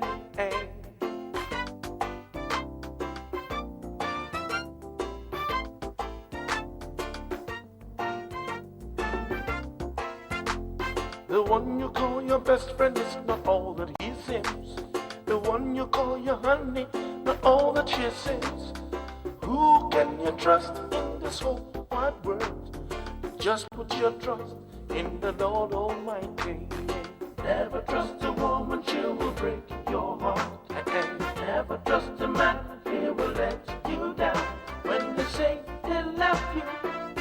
The one you call your best friend is not all that he seems. The one you call your honey, not all that she seems. Who can you trust in this whole wide world? Just put your trust in the Lord Almighty. Never trust a woman, she will break your heart. Never trust a man, he will let you down. When they say they love you,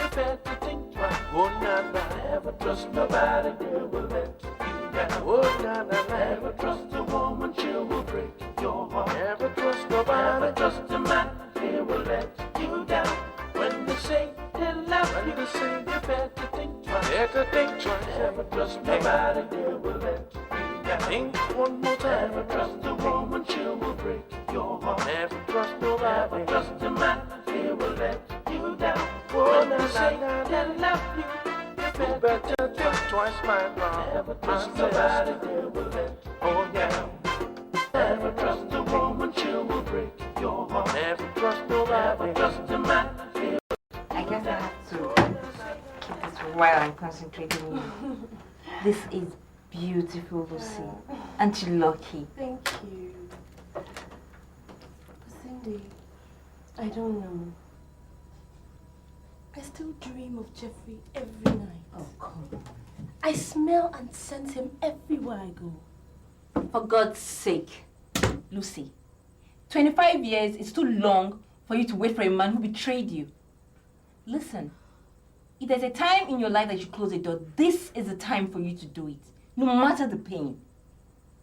you better think twice. Oh, na na. Never trust nobody, they will let you down. Oh, na na. Never trust a woman, she will break your heart. Never trust nobody. Never trust a man, he will let you down. When they say they love you, you better think twice. Better think twice. Never trust nobody, they will let you down. Think one more time. Never trust a woman, she will break your heart. Never trust nobody. Never trust a man, he will let you down. When they say they love you, you better think twice, my love. Never trust nobody, they will let you down. Never trust a woman, she will break your heart. Never trust nobody. Never trust a man, he will. I guess I have to keep this while I'm concentrating on you. This is beautiful, Lucy. Aren't you lucky? Thank you. But Cindy, I don't know. I still dream of Jeffrey every night. Oh, come on. I smell and sense him everywhere I go. For God's sake, Lucy, 25 years is too long for you to wait for a man who betrayed you. Listen, if there's a time in your life that you close a door, this is the time for you to do it, no matter the pain.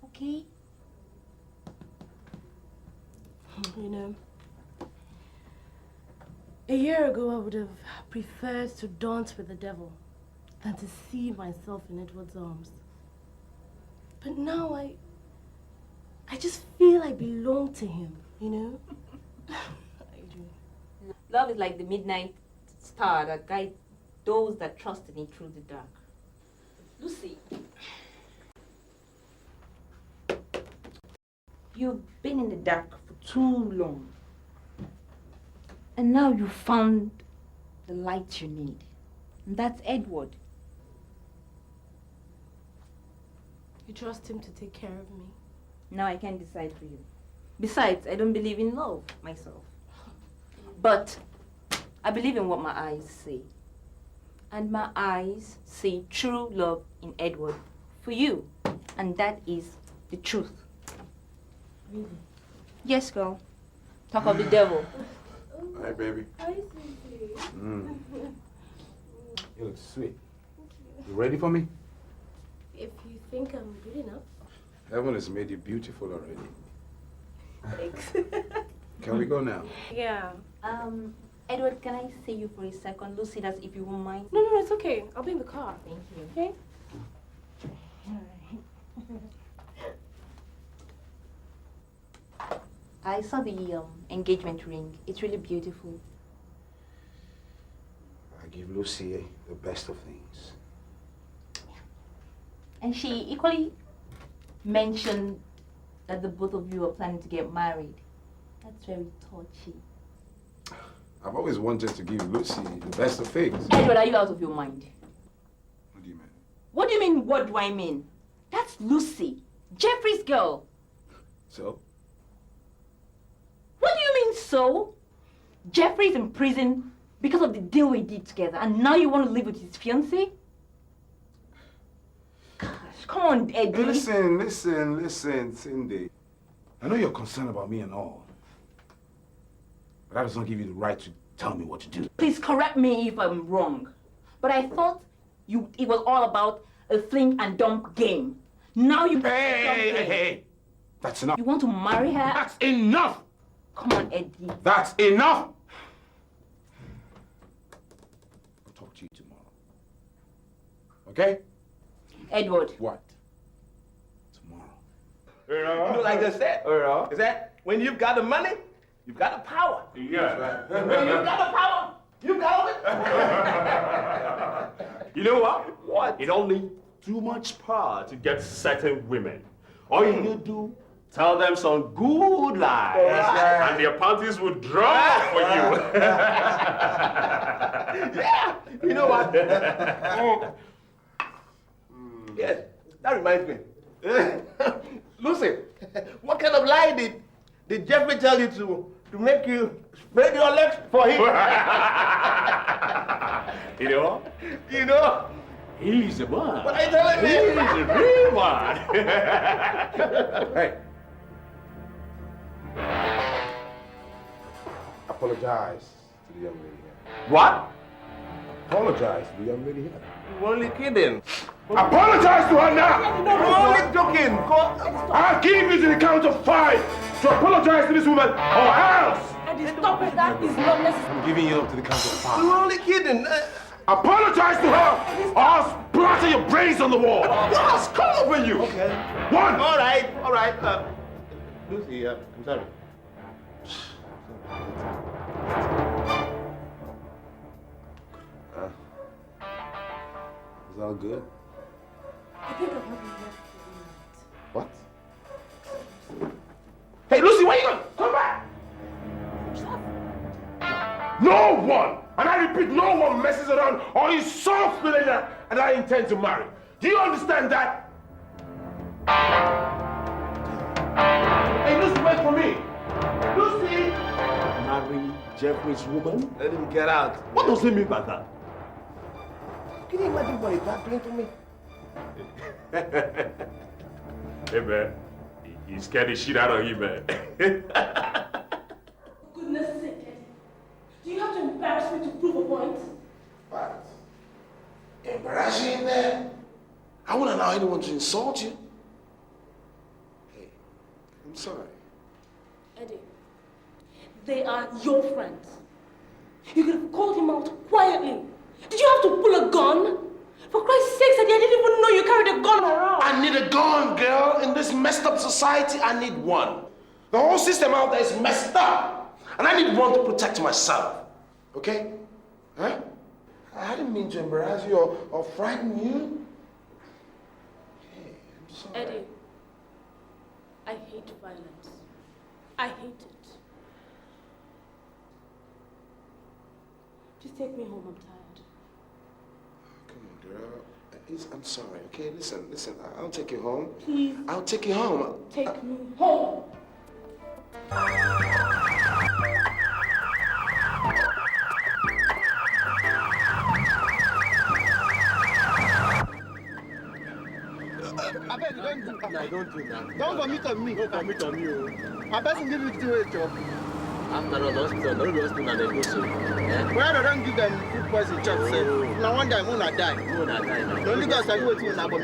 Okay? You know, a year ago I would have preferred to dance with the devil than to see myself in Edward's arms. But now I just feel I belong to him, you know? I do. Love is like the midnight star that guides those that trust in it through the dark. Lucy, you've been in the dark for too long. And now you found the light you need. And that's Edward. You trust him to take care of me? Now I can decide for you. Besides, I don't believe in love myself. But I believe in what my eyes say. And my eyes see true love in Edward for you. And that is the truth. Really? Yes, girl. Talk of the devil. Hi, baby. Hi, sweetie. You look sweet. You ready for me? If you think I'm good enough. Heaven has made you beautiful already. Thanks. Can we go now? Yeah. Edward, can I see you for a second? Lucy, that's if you won't mind. No, it's okay. I'll be in the car. Thank you. Okay? I saw the engagement ring. It's really beautiful. I give Lucy the best of things. And she equally mentioned that the both of you are planning to get married. That's very touchy. I've always wanted to give Lucy the best of things. Edward, are you out of your mind? What do you mean? What do you mean, what do I mean? That's Lucy, Jeffrey's girl. So? What do you mean, so? Jeffrey's in prison because of the deal we did together, and now you want to live with his fiancée? Gosh, come on, Eddie. Listen, Cindy. I know you're concerned about me and all. But that does not give you the right to tell me what to do. Please correct me if I'm wrong. But I thought it was all about a fling and dump game. Now you... Hey! That's enough. You want to marry her? That's enough! Come on, Eddie. That's enough! I'll talk to you tomorrow. Okay? Edward. What? You know, like I said, is that when you've got the money, you've got the power. Yeah. When you've got the power, you've got it. You know what? What? It don't need too much power to get certain women. All you need to do, tell them some good lies, and their panties will drop for you. Yeah. You know what? Yes, that reminds me. Lucy, what kind of lie did Jeffrey tell you to make you spread your legs for him? You know? You know? He's a man. What are you telling me? He's a real man. Hey. Apologize to the young lady here. What? Apologize to the young lady here. You're only kidding. Apologize to her now! You're only joking. I'll give you to the count of 5 to apologize to this woman, or else! Eddie, stop it. That is not necessary. I'm giving you up to the count of 5. You're only kidding. Apologize to her, or I'll splatter your brains on the wall! Yes, come over you. Okay. 1! All right. Lucy, I'm sorry. Is all good? I think I've had enough What? Hey, Lucy, where you going? Come back! No one, and I repeat, no one messes around or insults me like that, and I intend to marry. Do you understand that? Hey, Lucy, wait for me. Lucy! Marry Jeffrey's woman? Let him get out. What does he mean by that? Can you imagine what he's doing to me? Hey, man. He scared the shit out of you, man. Goodness sake, Eddie. Do you have to embarrass me to prove a point? What? I wouldn't allow anyone to insult you. Hey, I'm sorry. Eddie, they are your friends. You could have called him out quietly. Did you have to pull a gun? For Christ's sake, Eddie, I didn't even know you carried a gun around. I need a gun, girl. In this messed up society, I need one. The whole system out there is messed up. And I need one to protect myself. Okay? Huh? I didn't mean to embarrass you or frighten you. Hey, I'm sorry. Eddie, I hate violence. I hate it. Just take me home, I'm tired. Come on, girl. I'm sorry, okay? Listen, I'll take you home. Please. I'll take you home. Take me home. I beg you, don't do that. No, don't do that. Don't vomit on me. Don't vomit on you. I person give you to a job. After all, the hospital, no hospital, and they go so. Why I don't give them food poison chop safe? Now one day I'm gonna die. You're gonna die now. The only guys I go to is about meat.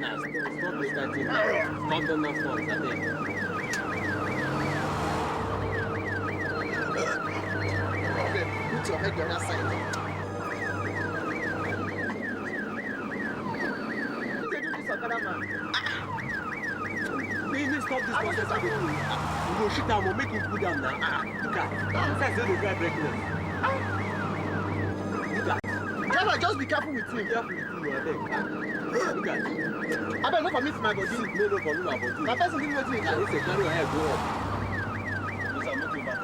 Nah, stop this kind of thing. Stop them not fault, I think. Okay, put your head the other side. Please stop this process. You go shit down, we'll make him cool down now. Look at that. Say the guy breaking. Look at. Java, just be careful with him. Careful with him, you are there. Look at. I don't know for me to my body. No, for me, my body. My person give me what you It's a carry your head, go up. Please, I'm not going back.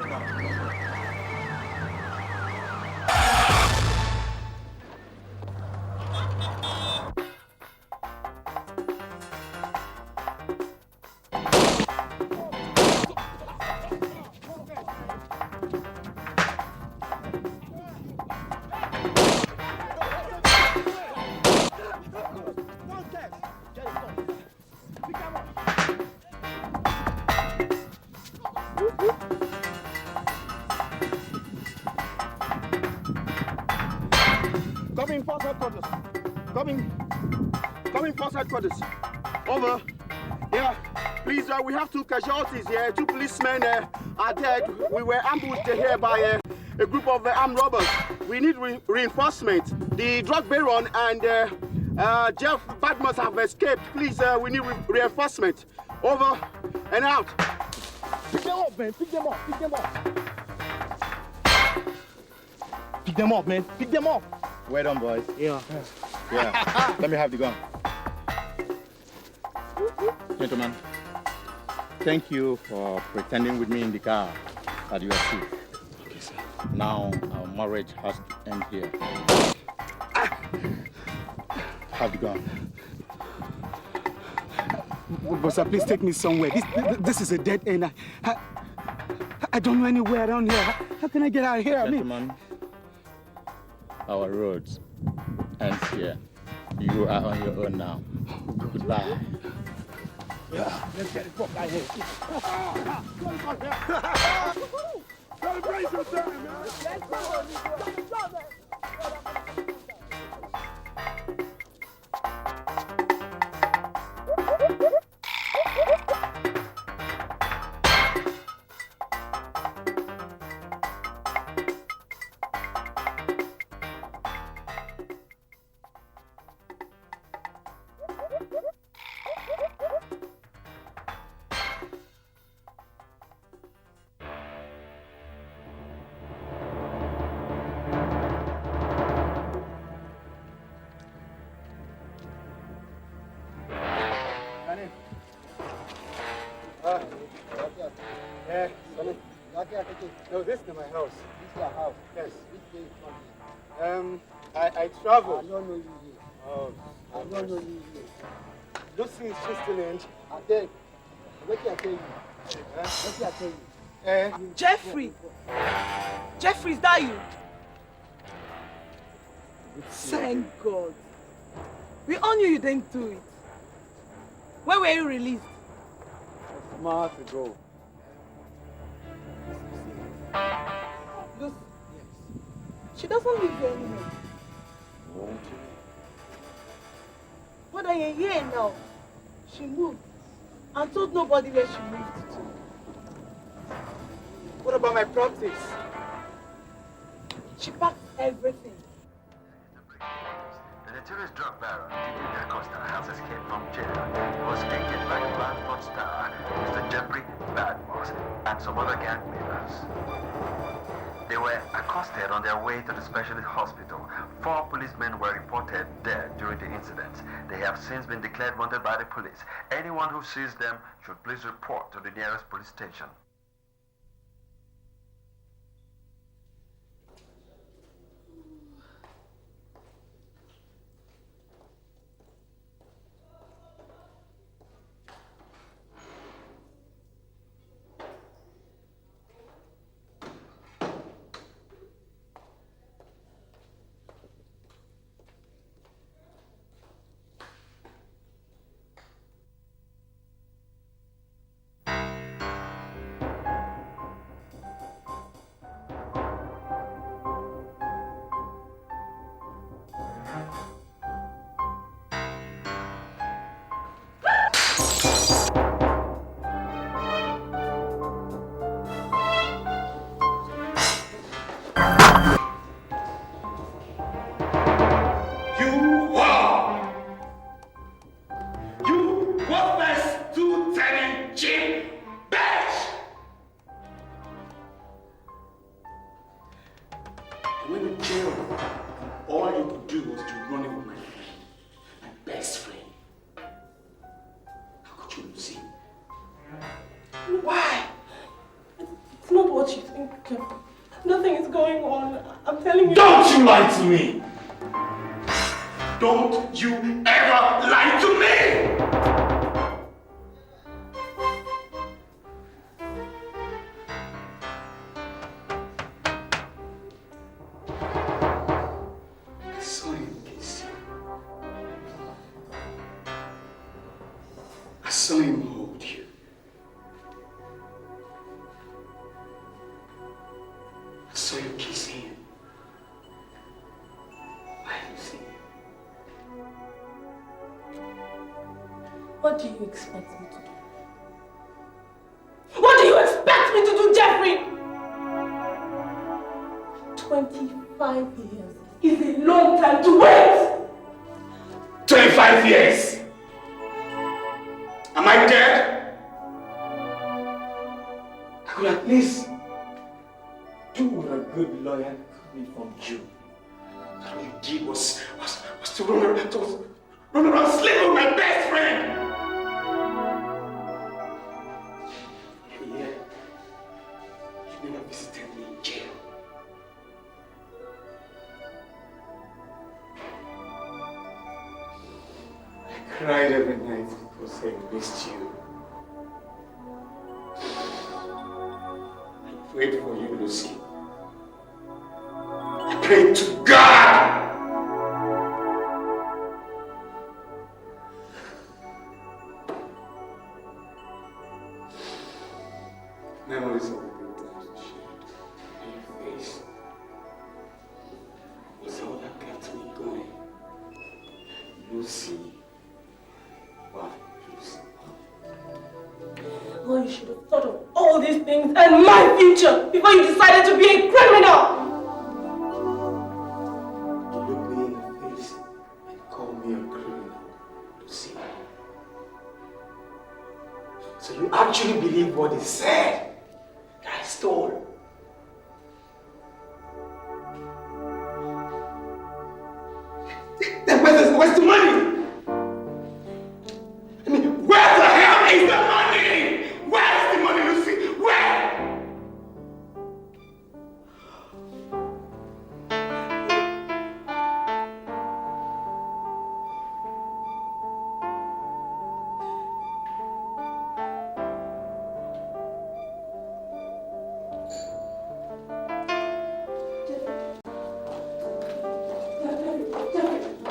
Coming force headquarters. Coming force headquarters. Over. Yeah. Please, we have 2 casualties here. 2 policemen are dead. We were ambushed here by a group of armed robbers. We need reinforcement. The drug baron and Jeff Badmus have escaped. Please, we need reinforcement. Over and out. Pick them up, man. Pick them up. Pick them up. Pick them up, man. Pick them up. Well done, boys. Yeah. Yeah. Let me have the gun. Gentlemen, thank you for pretending with me in the car that you are sick. Okay, sir. Now our marriage has to end here. Have the gun. But sir, please take me somewhere. This is a dead end. I don't know anywhere around here. How can I get out of here? Gentlemen, our roads end here. You are on your own now. Goodbye. Yeah. Let's get the fuck out of here. Celebrate your time, man. Let's go. No, this is my house. This is your house? Yes. Which day is from here? I travel. I don't know you here. Oh. I don't know you here. Lucy is just in it. I tell you. What can I tell you? What can I tell you? Jeffrey! Jeffrey, is that you? Thank God. We all knew you didn't do it. When were you released? A month ago. Lucy. She doesn't live here anymore. Won't More than a year now. She moved and told nobody where she moved to. What about my properties? She packed everything. The notorious drug baron, Emeka Costa, has escaped from jail. He was taken by the Bradford star, Mr. Jeffrey Badmoss, and some other gang members. They were accosted on their way to the specialist hospital. 4 policemen were reported dead during the incident. They have since been declared wanted by the police. Anyone who sees them should please report to the nearest police station. What do you expect me to do? What do you expect me to do, Jeffrey? 25 years is a long time to wait! 25 years? Am I dead? I could at least do what a good lawyer could be from you. That all you did was to run around sleep with my best friend! You never visited me in jail. I cried every night because I missed you. I prayed for you, Lucy. I prayed to God! Memories of the good times you shared in your face was all that kept me going. Lucy. Why, Lucy? Oh, you should have thought of all these things and my future before you decided to be a criminal! You look me in the face and call me a criminal, Lucy. So you actually believe what he said? That I stole? Then where's the money? I mean, where the hell is the money? Where is the money, Lucy? Where?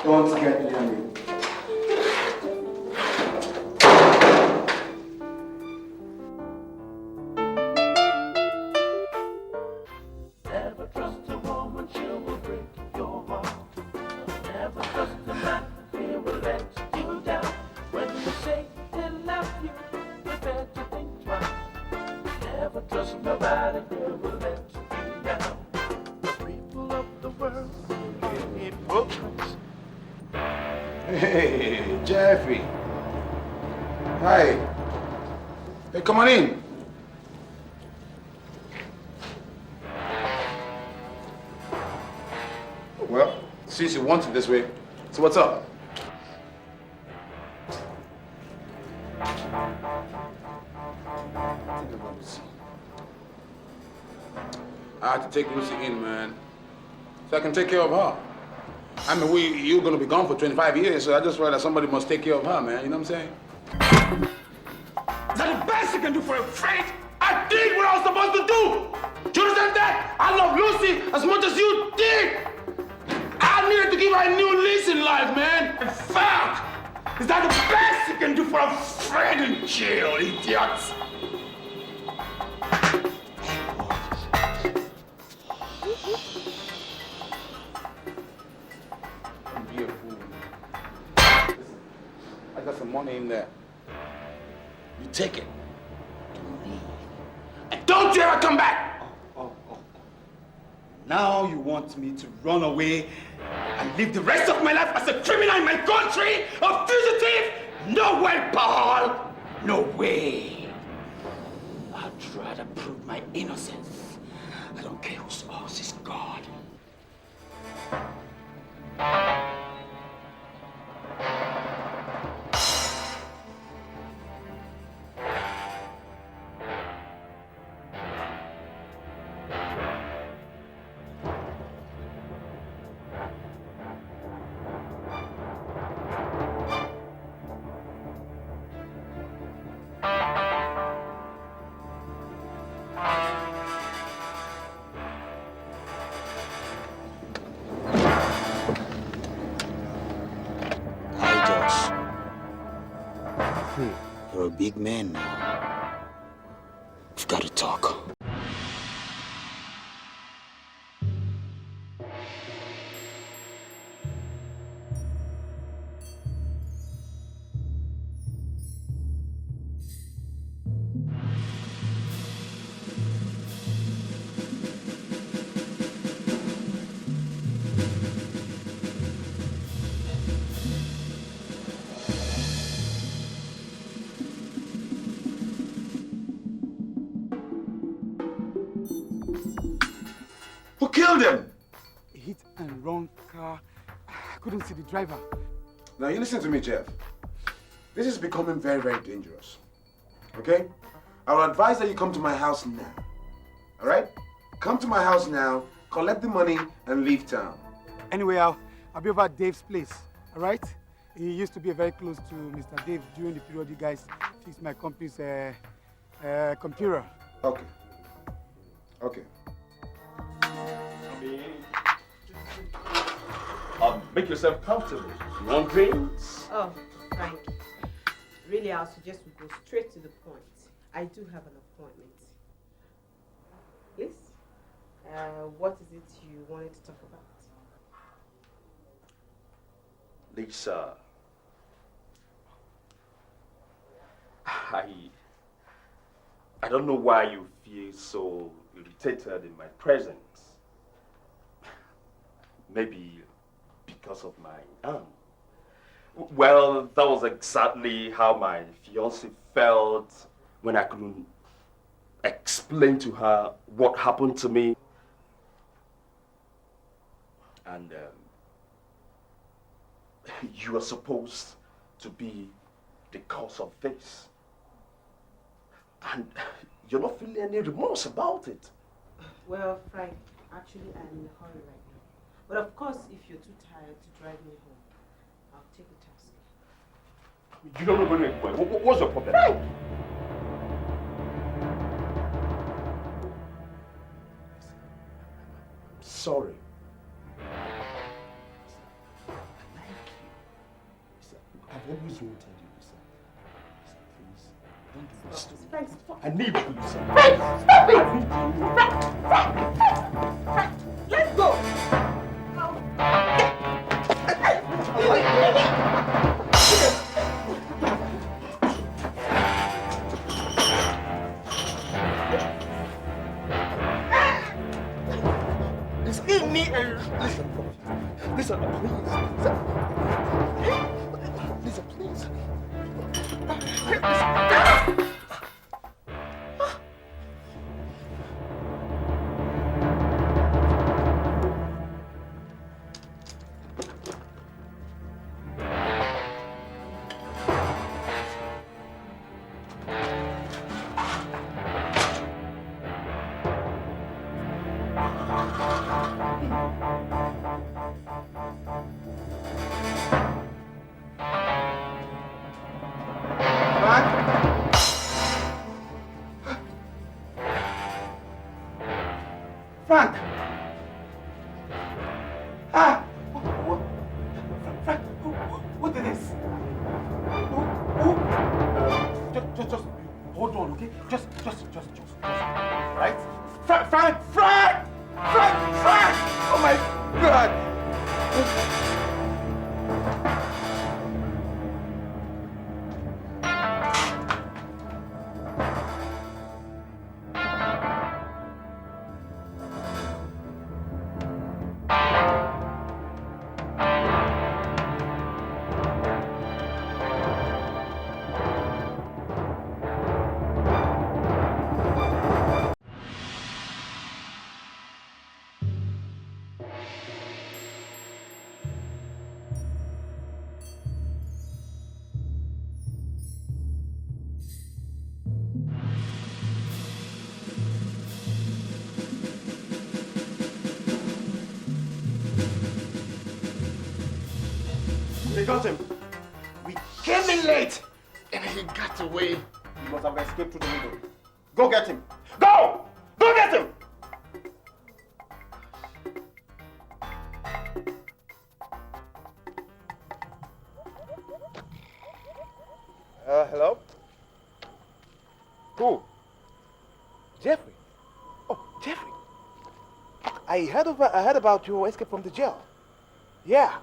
Don't get near me. Never trust a woman, she will break your heart. Never trust a man, he will let you love you, you better think twice. Never trust nobody, never let you down. The people of the world are hypocrites. Hey, Jeffrey. Hi. Hey, come on in. Well, since you want it this way, so what's up? I have to take Lucy in, man, so I can take care of her. I mean, you're gonna be gone for 25 years, so I just felt that somebody must take care of her, man. You know what I'm saying? Is that the best you can do for a friend? I did what I was supposed to do! Do you understand that? I love Lucy as much as you did! I needed to give her a new lease in life, man! In fact, is that the best you can do for a friend in jail, idiots? Don't be a fool. Listen, I got some money in there. You take it. Don't leave. And don't you ever come back! Now you want me to run away and live the rest of my life as a criminal in my country? A fugitive? No way, Paul! No way! I'd rather prove my innocence. I don't care whose horse is God. You're a big man now. We've got to talk. Who killed him? A hit and run car. I couldn't see the driver. Now you listen to me, Jeff. This is becoming very, very dangerous. Okay? I would advise that you come to my house now. All right? Come to my house now, collect the money, and leave town. Anyway, I'll be over at Dave's place. All right? He used to be very close to Mr. Dave during the period you guys fixed my company's computer. Okay. Okay. Make yourself comfortable. You want drinks? Oh, Frank. Really, I'll suggest we go straight to the point. I do have an appointment. Please? What is it you wanted to talk about? Lisa, I don't know why you feel so irritated in my presence. Maybe because of my aunt. Well, that was exactly how my fiancée felt when I couldn't explain to her what happened to me. And you are supposed to be the cause of this. And you're not feeling any remorse about it. Well, Frank, actually I'm in a hurry right now. But of course, if you're too tired to drive me home, I'll take a taxi. You don't know going anywhere. What's your problem? Frank! Sorry. I've always wanted you, Lisa. Please, don't do this to me. Frank, stop. I need you, Lisa. Frank, stop it! Frank, let's go! Lisa, please. Lisa, Lisa, please. Frank! Ah! Frank, who did this? Just hold on, okay? Just. Right? Frank! Oh my God! We got him. We came in late and he got away. He must have escaped through the window. Go get him. Go! Go get him! Hello? Who? Jeffrey? Oh, Jeffrey. I heard about your escape from the jail. Yeah.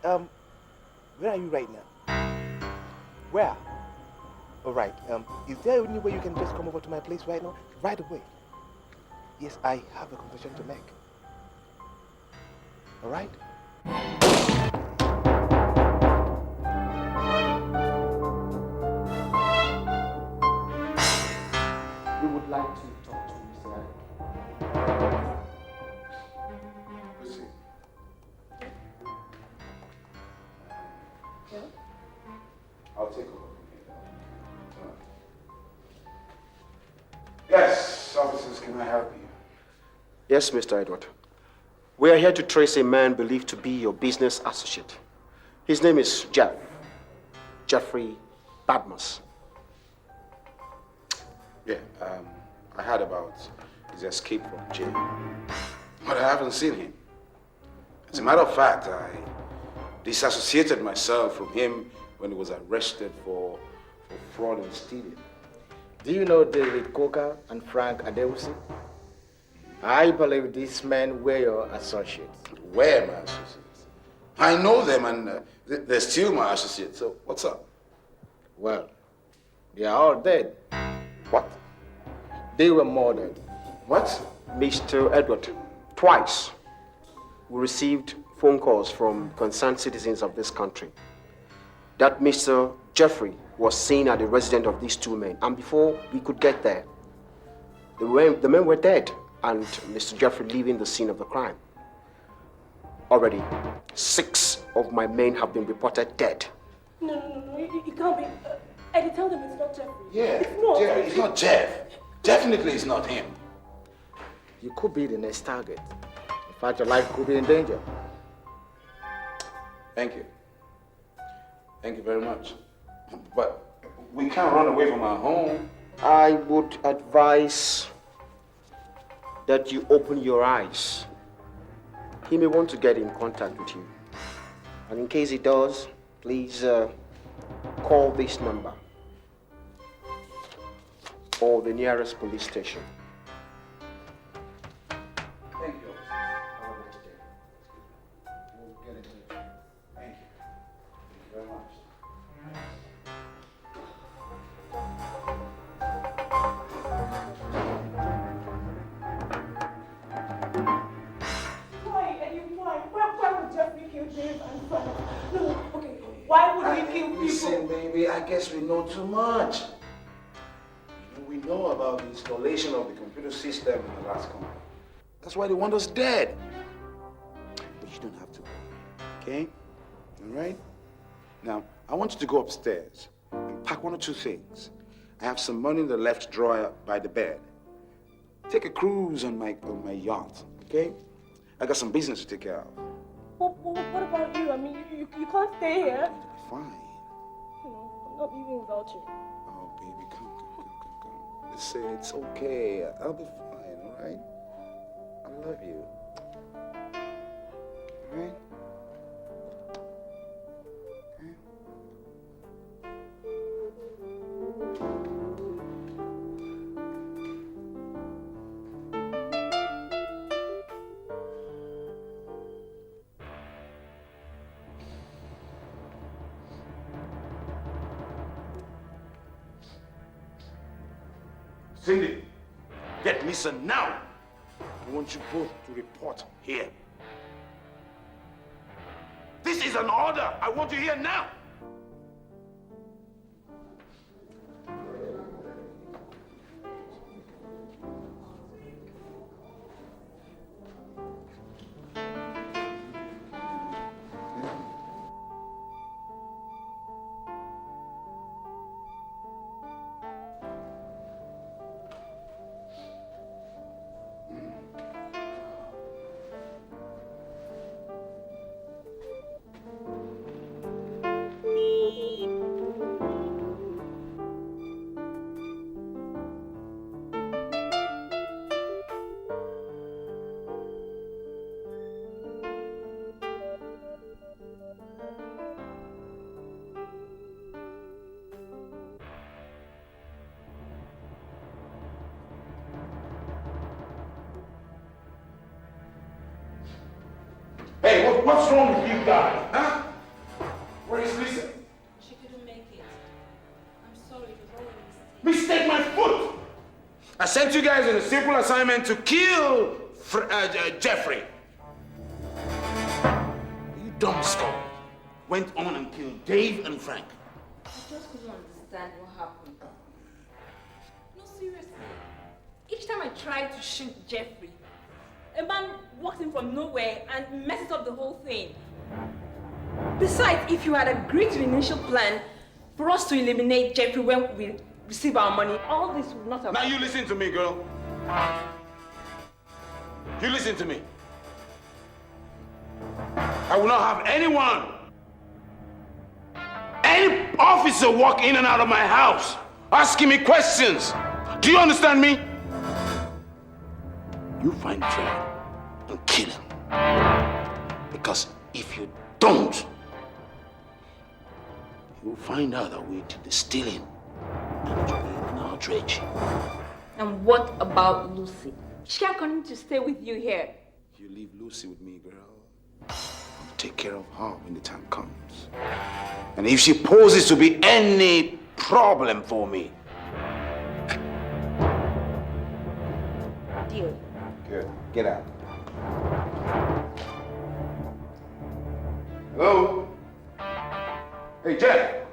Where are you right now? Where? All right. Is there any way you can just come over to my place right now? Right away. Yes, I have a confession to make. All right? We would like to talk to Mr. Emeka. Lucy. Yeah? I'll take over from here. Yes, officers, can I help you? Yes, Mr. Edward. We are here to trace a man believed to be your business associate. His name is Jeffrey Badmus. Yeah, I heard about his escape from jail, but I haven't seen him. As a matter of fact, I disassociated myself from him when he was arrested for fraud and stealing. Do you know David Coker and Frank Adeusi? I believe these men were your associates. Were my associates? I know them and they're still my associates, so what's up? Well, they are all dead. What? They were murdered. What? Mr. Edward, twice we received phone calls from concerned citizens of this country that Mr. Jeffrey was seen at the residence of these two men, and before we could get there, the men were dead and Mr. Jeffrey leaving the scene of the crime. Already, 6 of my men have been reported dead. No, it can't be. Eddie, tell them it's not Jeffrey. Yeah, it's not. Jeff, it's not Jeff. Definitely it's not him. You could be the next target. In fact, your life could be in danger. Thank you. Thank you very much. But we can't run away from our home. I would advise that you open your eyes. He may want to get in contact with you. And in case he does, please call this number or the nearest police station. Thank you. Have a nice day. We'll get in touch. Thank you. Thank you very much. Why, Eddie, why? Why I guess we know too much. We know about the installation of the computer system in the last company. That's why they want us dead. But you don't have to worry, okay? All right? Now, I want you to go upstairs and pack one or two things. I have some money in the left drawer by the bed. Take a cruise on my yacht, okay? I got some business to take care of. What about you? I mean, you can't stay here. Fine. You know, I'm not leaving without you. Oh, baby, come. Let's say it's okay. I'll be fine, all right? I love you. All right? Cindy, get Lisa now. I want you both to report here. This is an order. I want you here now. Hey, what's wrong with you guys, huh? Where is Lisa? She couldn't make it. I'm sorry, it was all a mistake. Mistake my foot! I sent you guys in a simple assignment to kill Jeffrey. You dumb skull went on and killed Dave and Frank. I just couldn't understand what happened. No, seriously. Each time I tried to shoot Jeffrey, a man walks in from nowhere and messes up the whole thing. Besides, if you had agreed to the initial plan for us to eliminate Jeffrey when we receive our money, all this would not have... Now you listen to me, girl. You listen to me. I will not have any officer walk in and out of my house asking me questions. Do you understand me? You find Fred and kill him. Because if you don't, you'll find out that we did the stealing and it will be an outrage. And what about Lucy? She can't continue to stay with you here. You leave Lucy with me, girl. I'll take care of her when the time comes. And if she poses to be any problem for me, deal. Good. Get out. Hello? Hey, Jeff.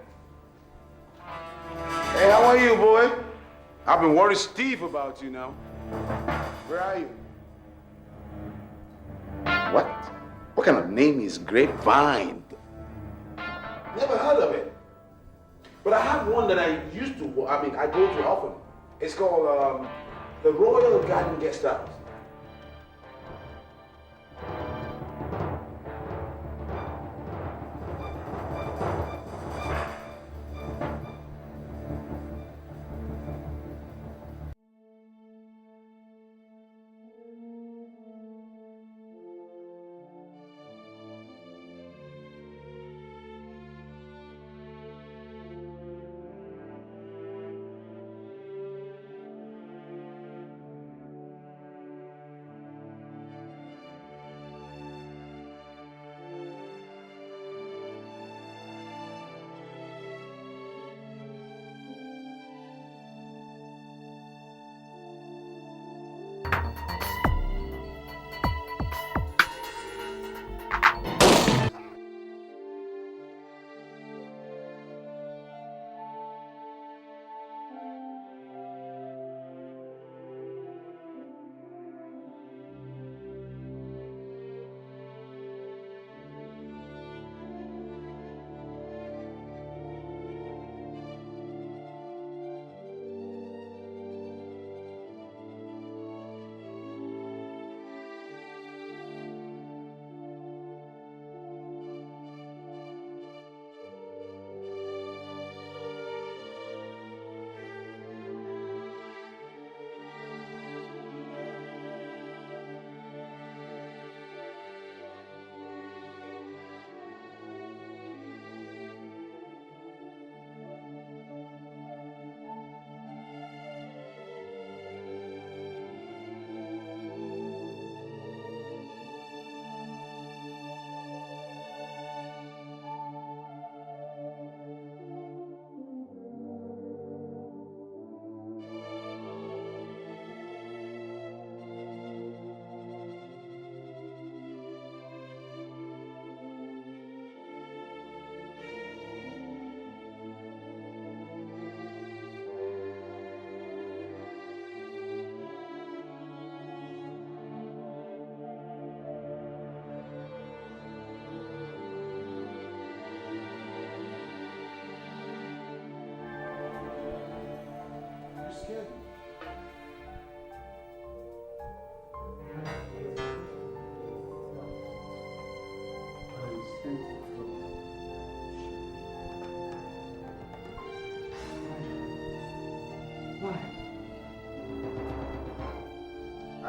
Hey, how are you, boy? I've been worried stiff about you now. Where are you? What? What kind of name is Grapevine? Never heard of it. But I have one that I used to, I go to often. It's called the Royal Garden Guest House.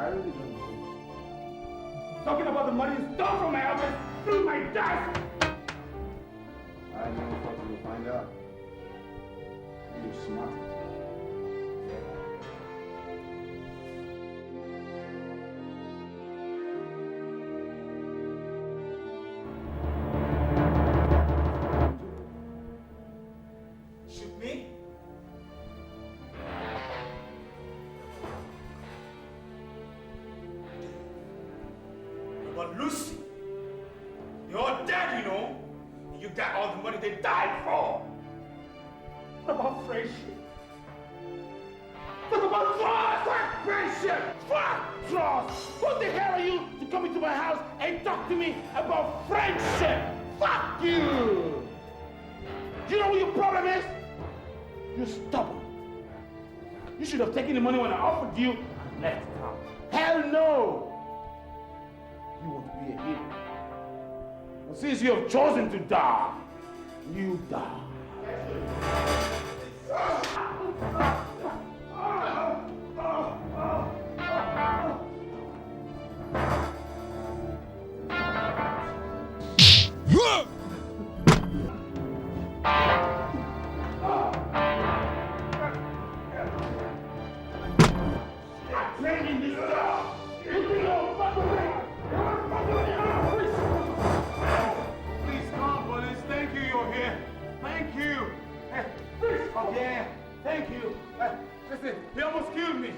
really don't know. Talking about the money you stole from my office through my desk! I know what you'll find out. You're smart. Shoot me? But Lucy, you're all dead, you know. You got all the money they died for. What about friendship? What about trust? Fuck friendship! Fuck trust! Who the hell are you to come into my house and talk to me about friendship? Fuck you! You know what your problem is? You're stubborn. You should have taken the money when I offered you and left town. Hell no! You want to be a hero. Well, since you have chosen to die, you die. Please come, police. Thank you, you're here. Thank you. Oh, yeah. Thank you. Listen, he almost killed me.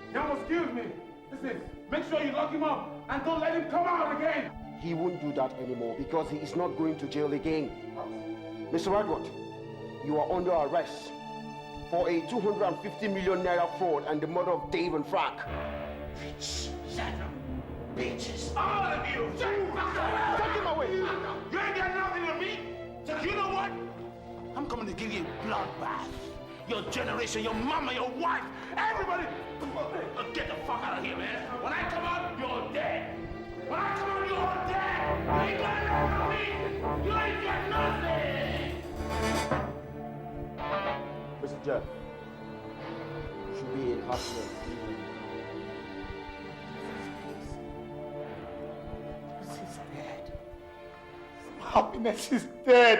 He almost killed me. Listen, make sure you lock him up and don't let him come out again. He won't do that anymore because he is not going to jail again. Mr. Edward, you are under arrest for a 250 million naira fraud and the murder of Dave and Frank. Shut up, bitches. All of you. Shut up. Take him away. You ain't got nothing on me. So you know what? I'm coming to give you a bloodbath. Your generation, your mama, your wife, everybody. Get the fuck out of here, man. When I come out, you're dead. When I come out, you're dead. You ain't got nothing on me. You ain't got nothing. Mr. Jeff, you should be in hospital. She's dead. Happiness is dead.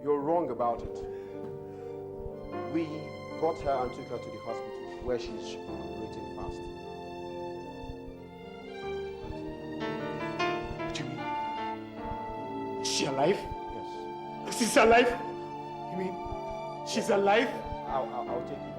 You're wrong about it. We got her and took her to the hospital where she's recuperating fast. What do you mean? Is she alive? Yes. She's alive? You mean she's alive? I'll take you back.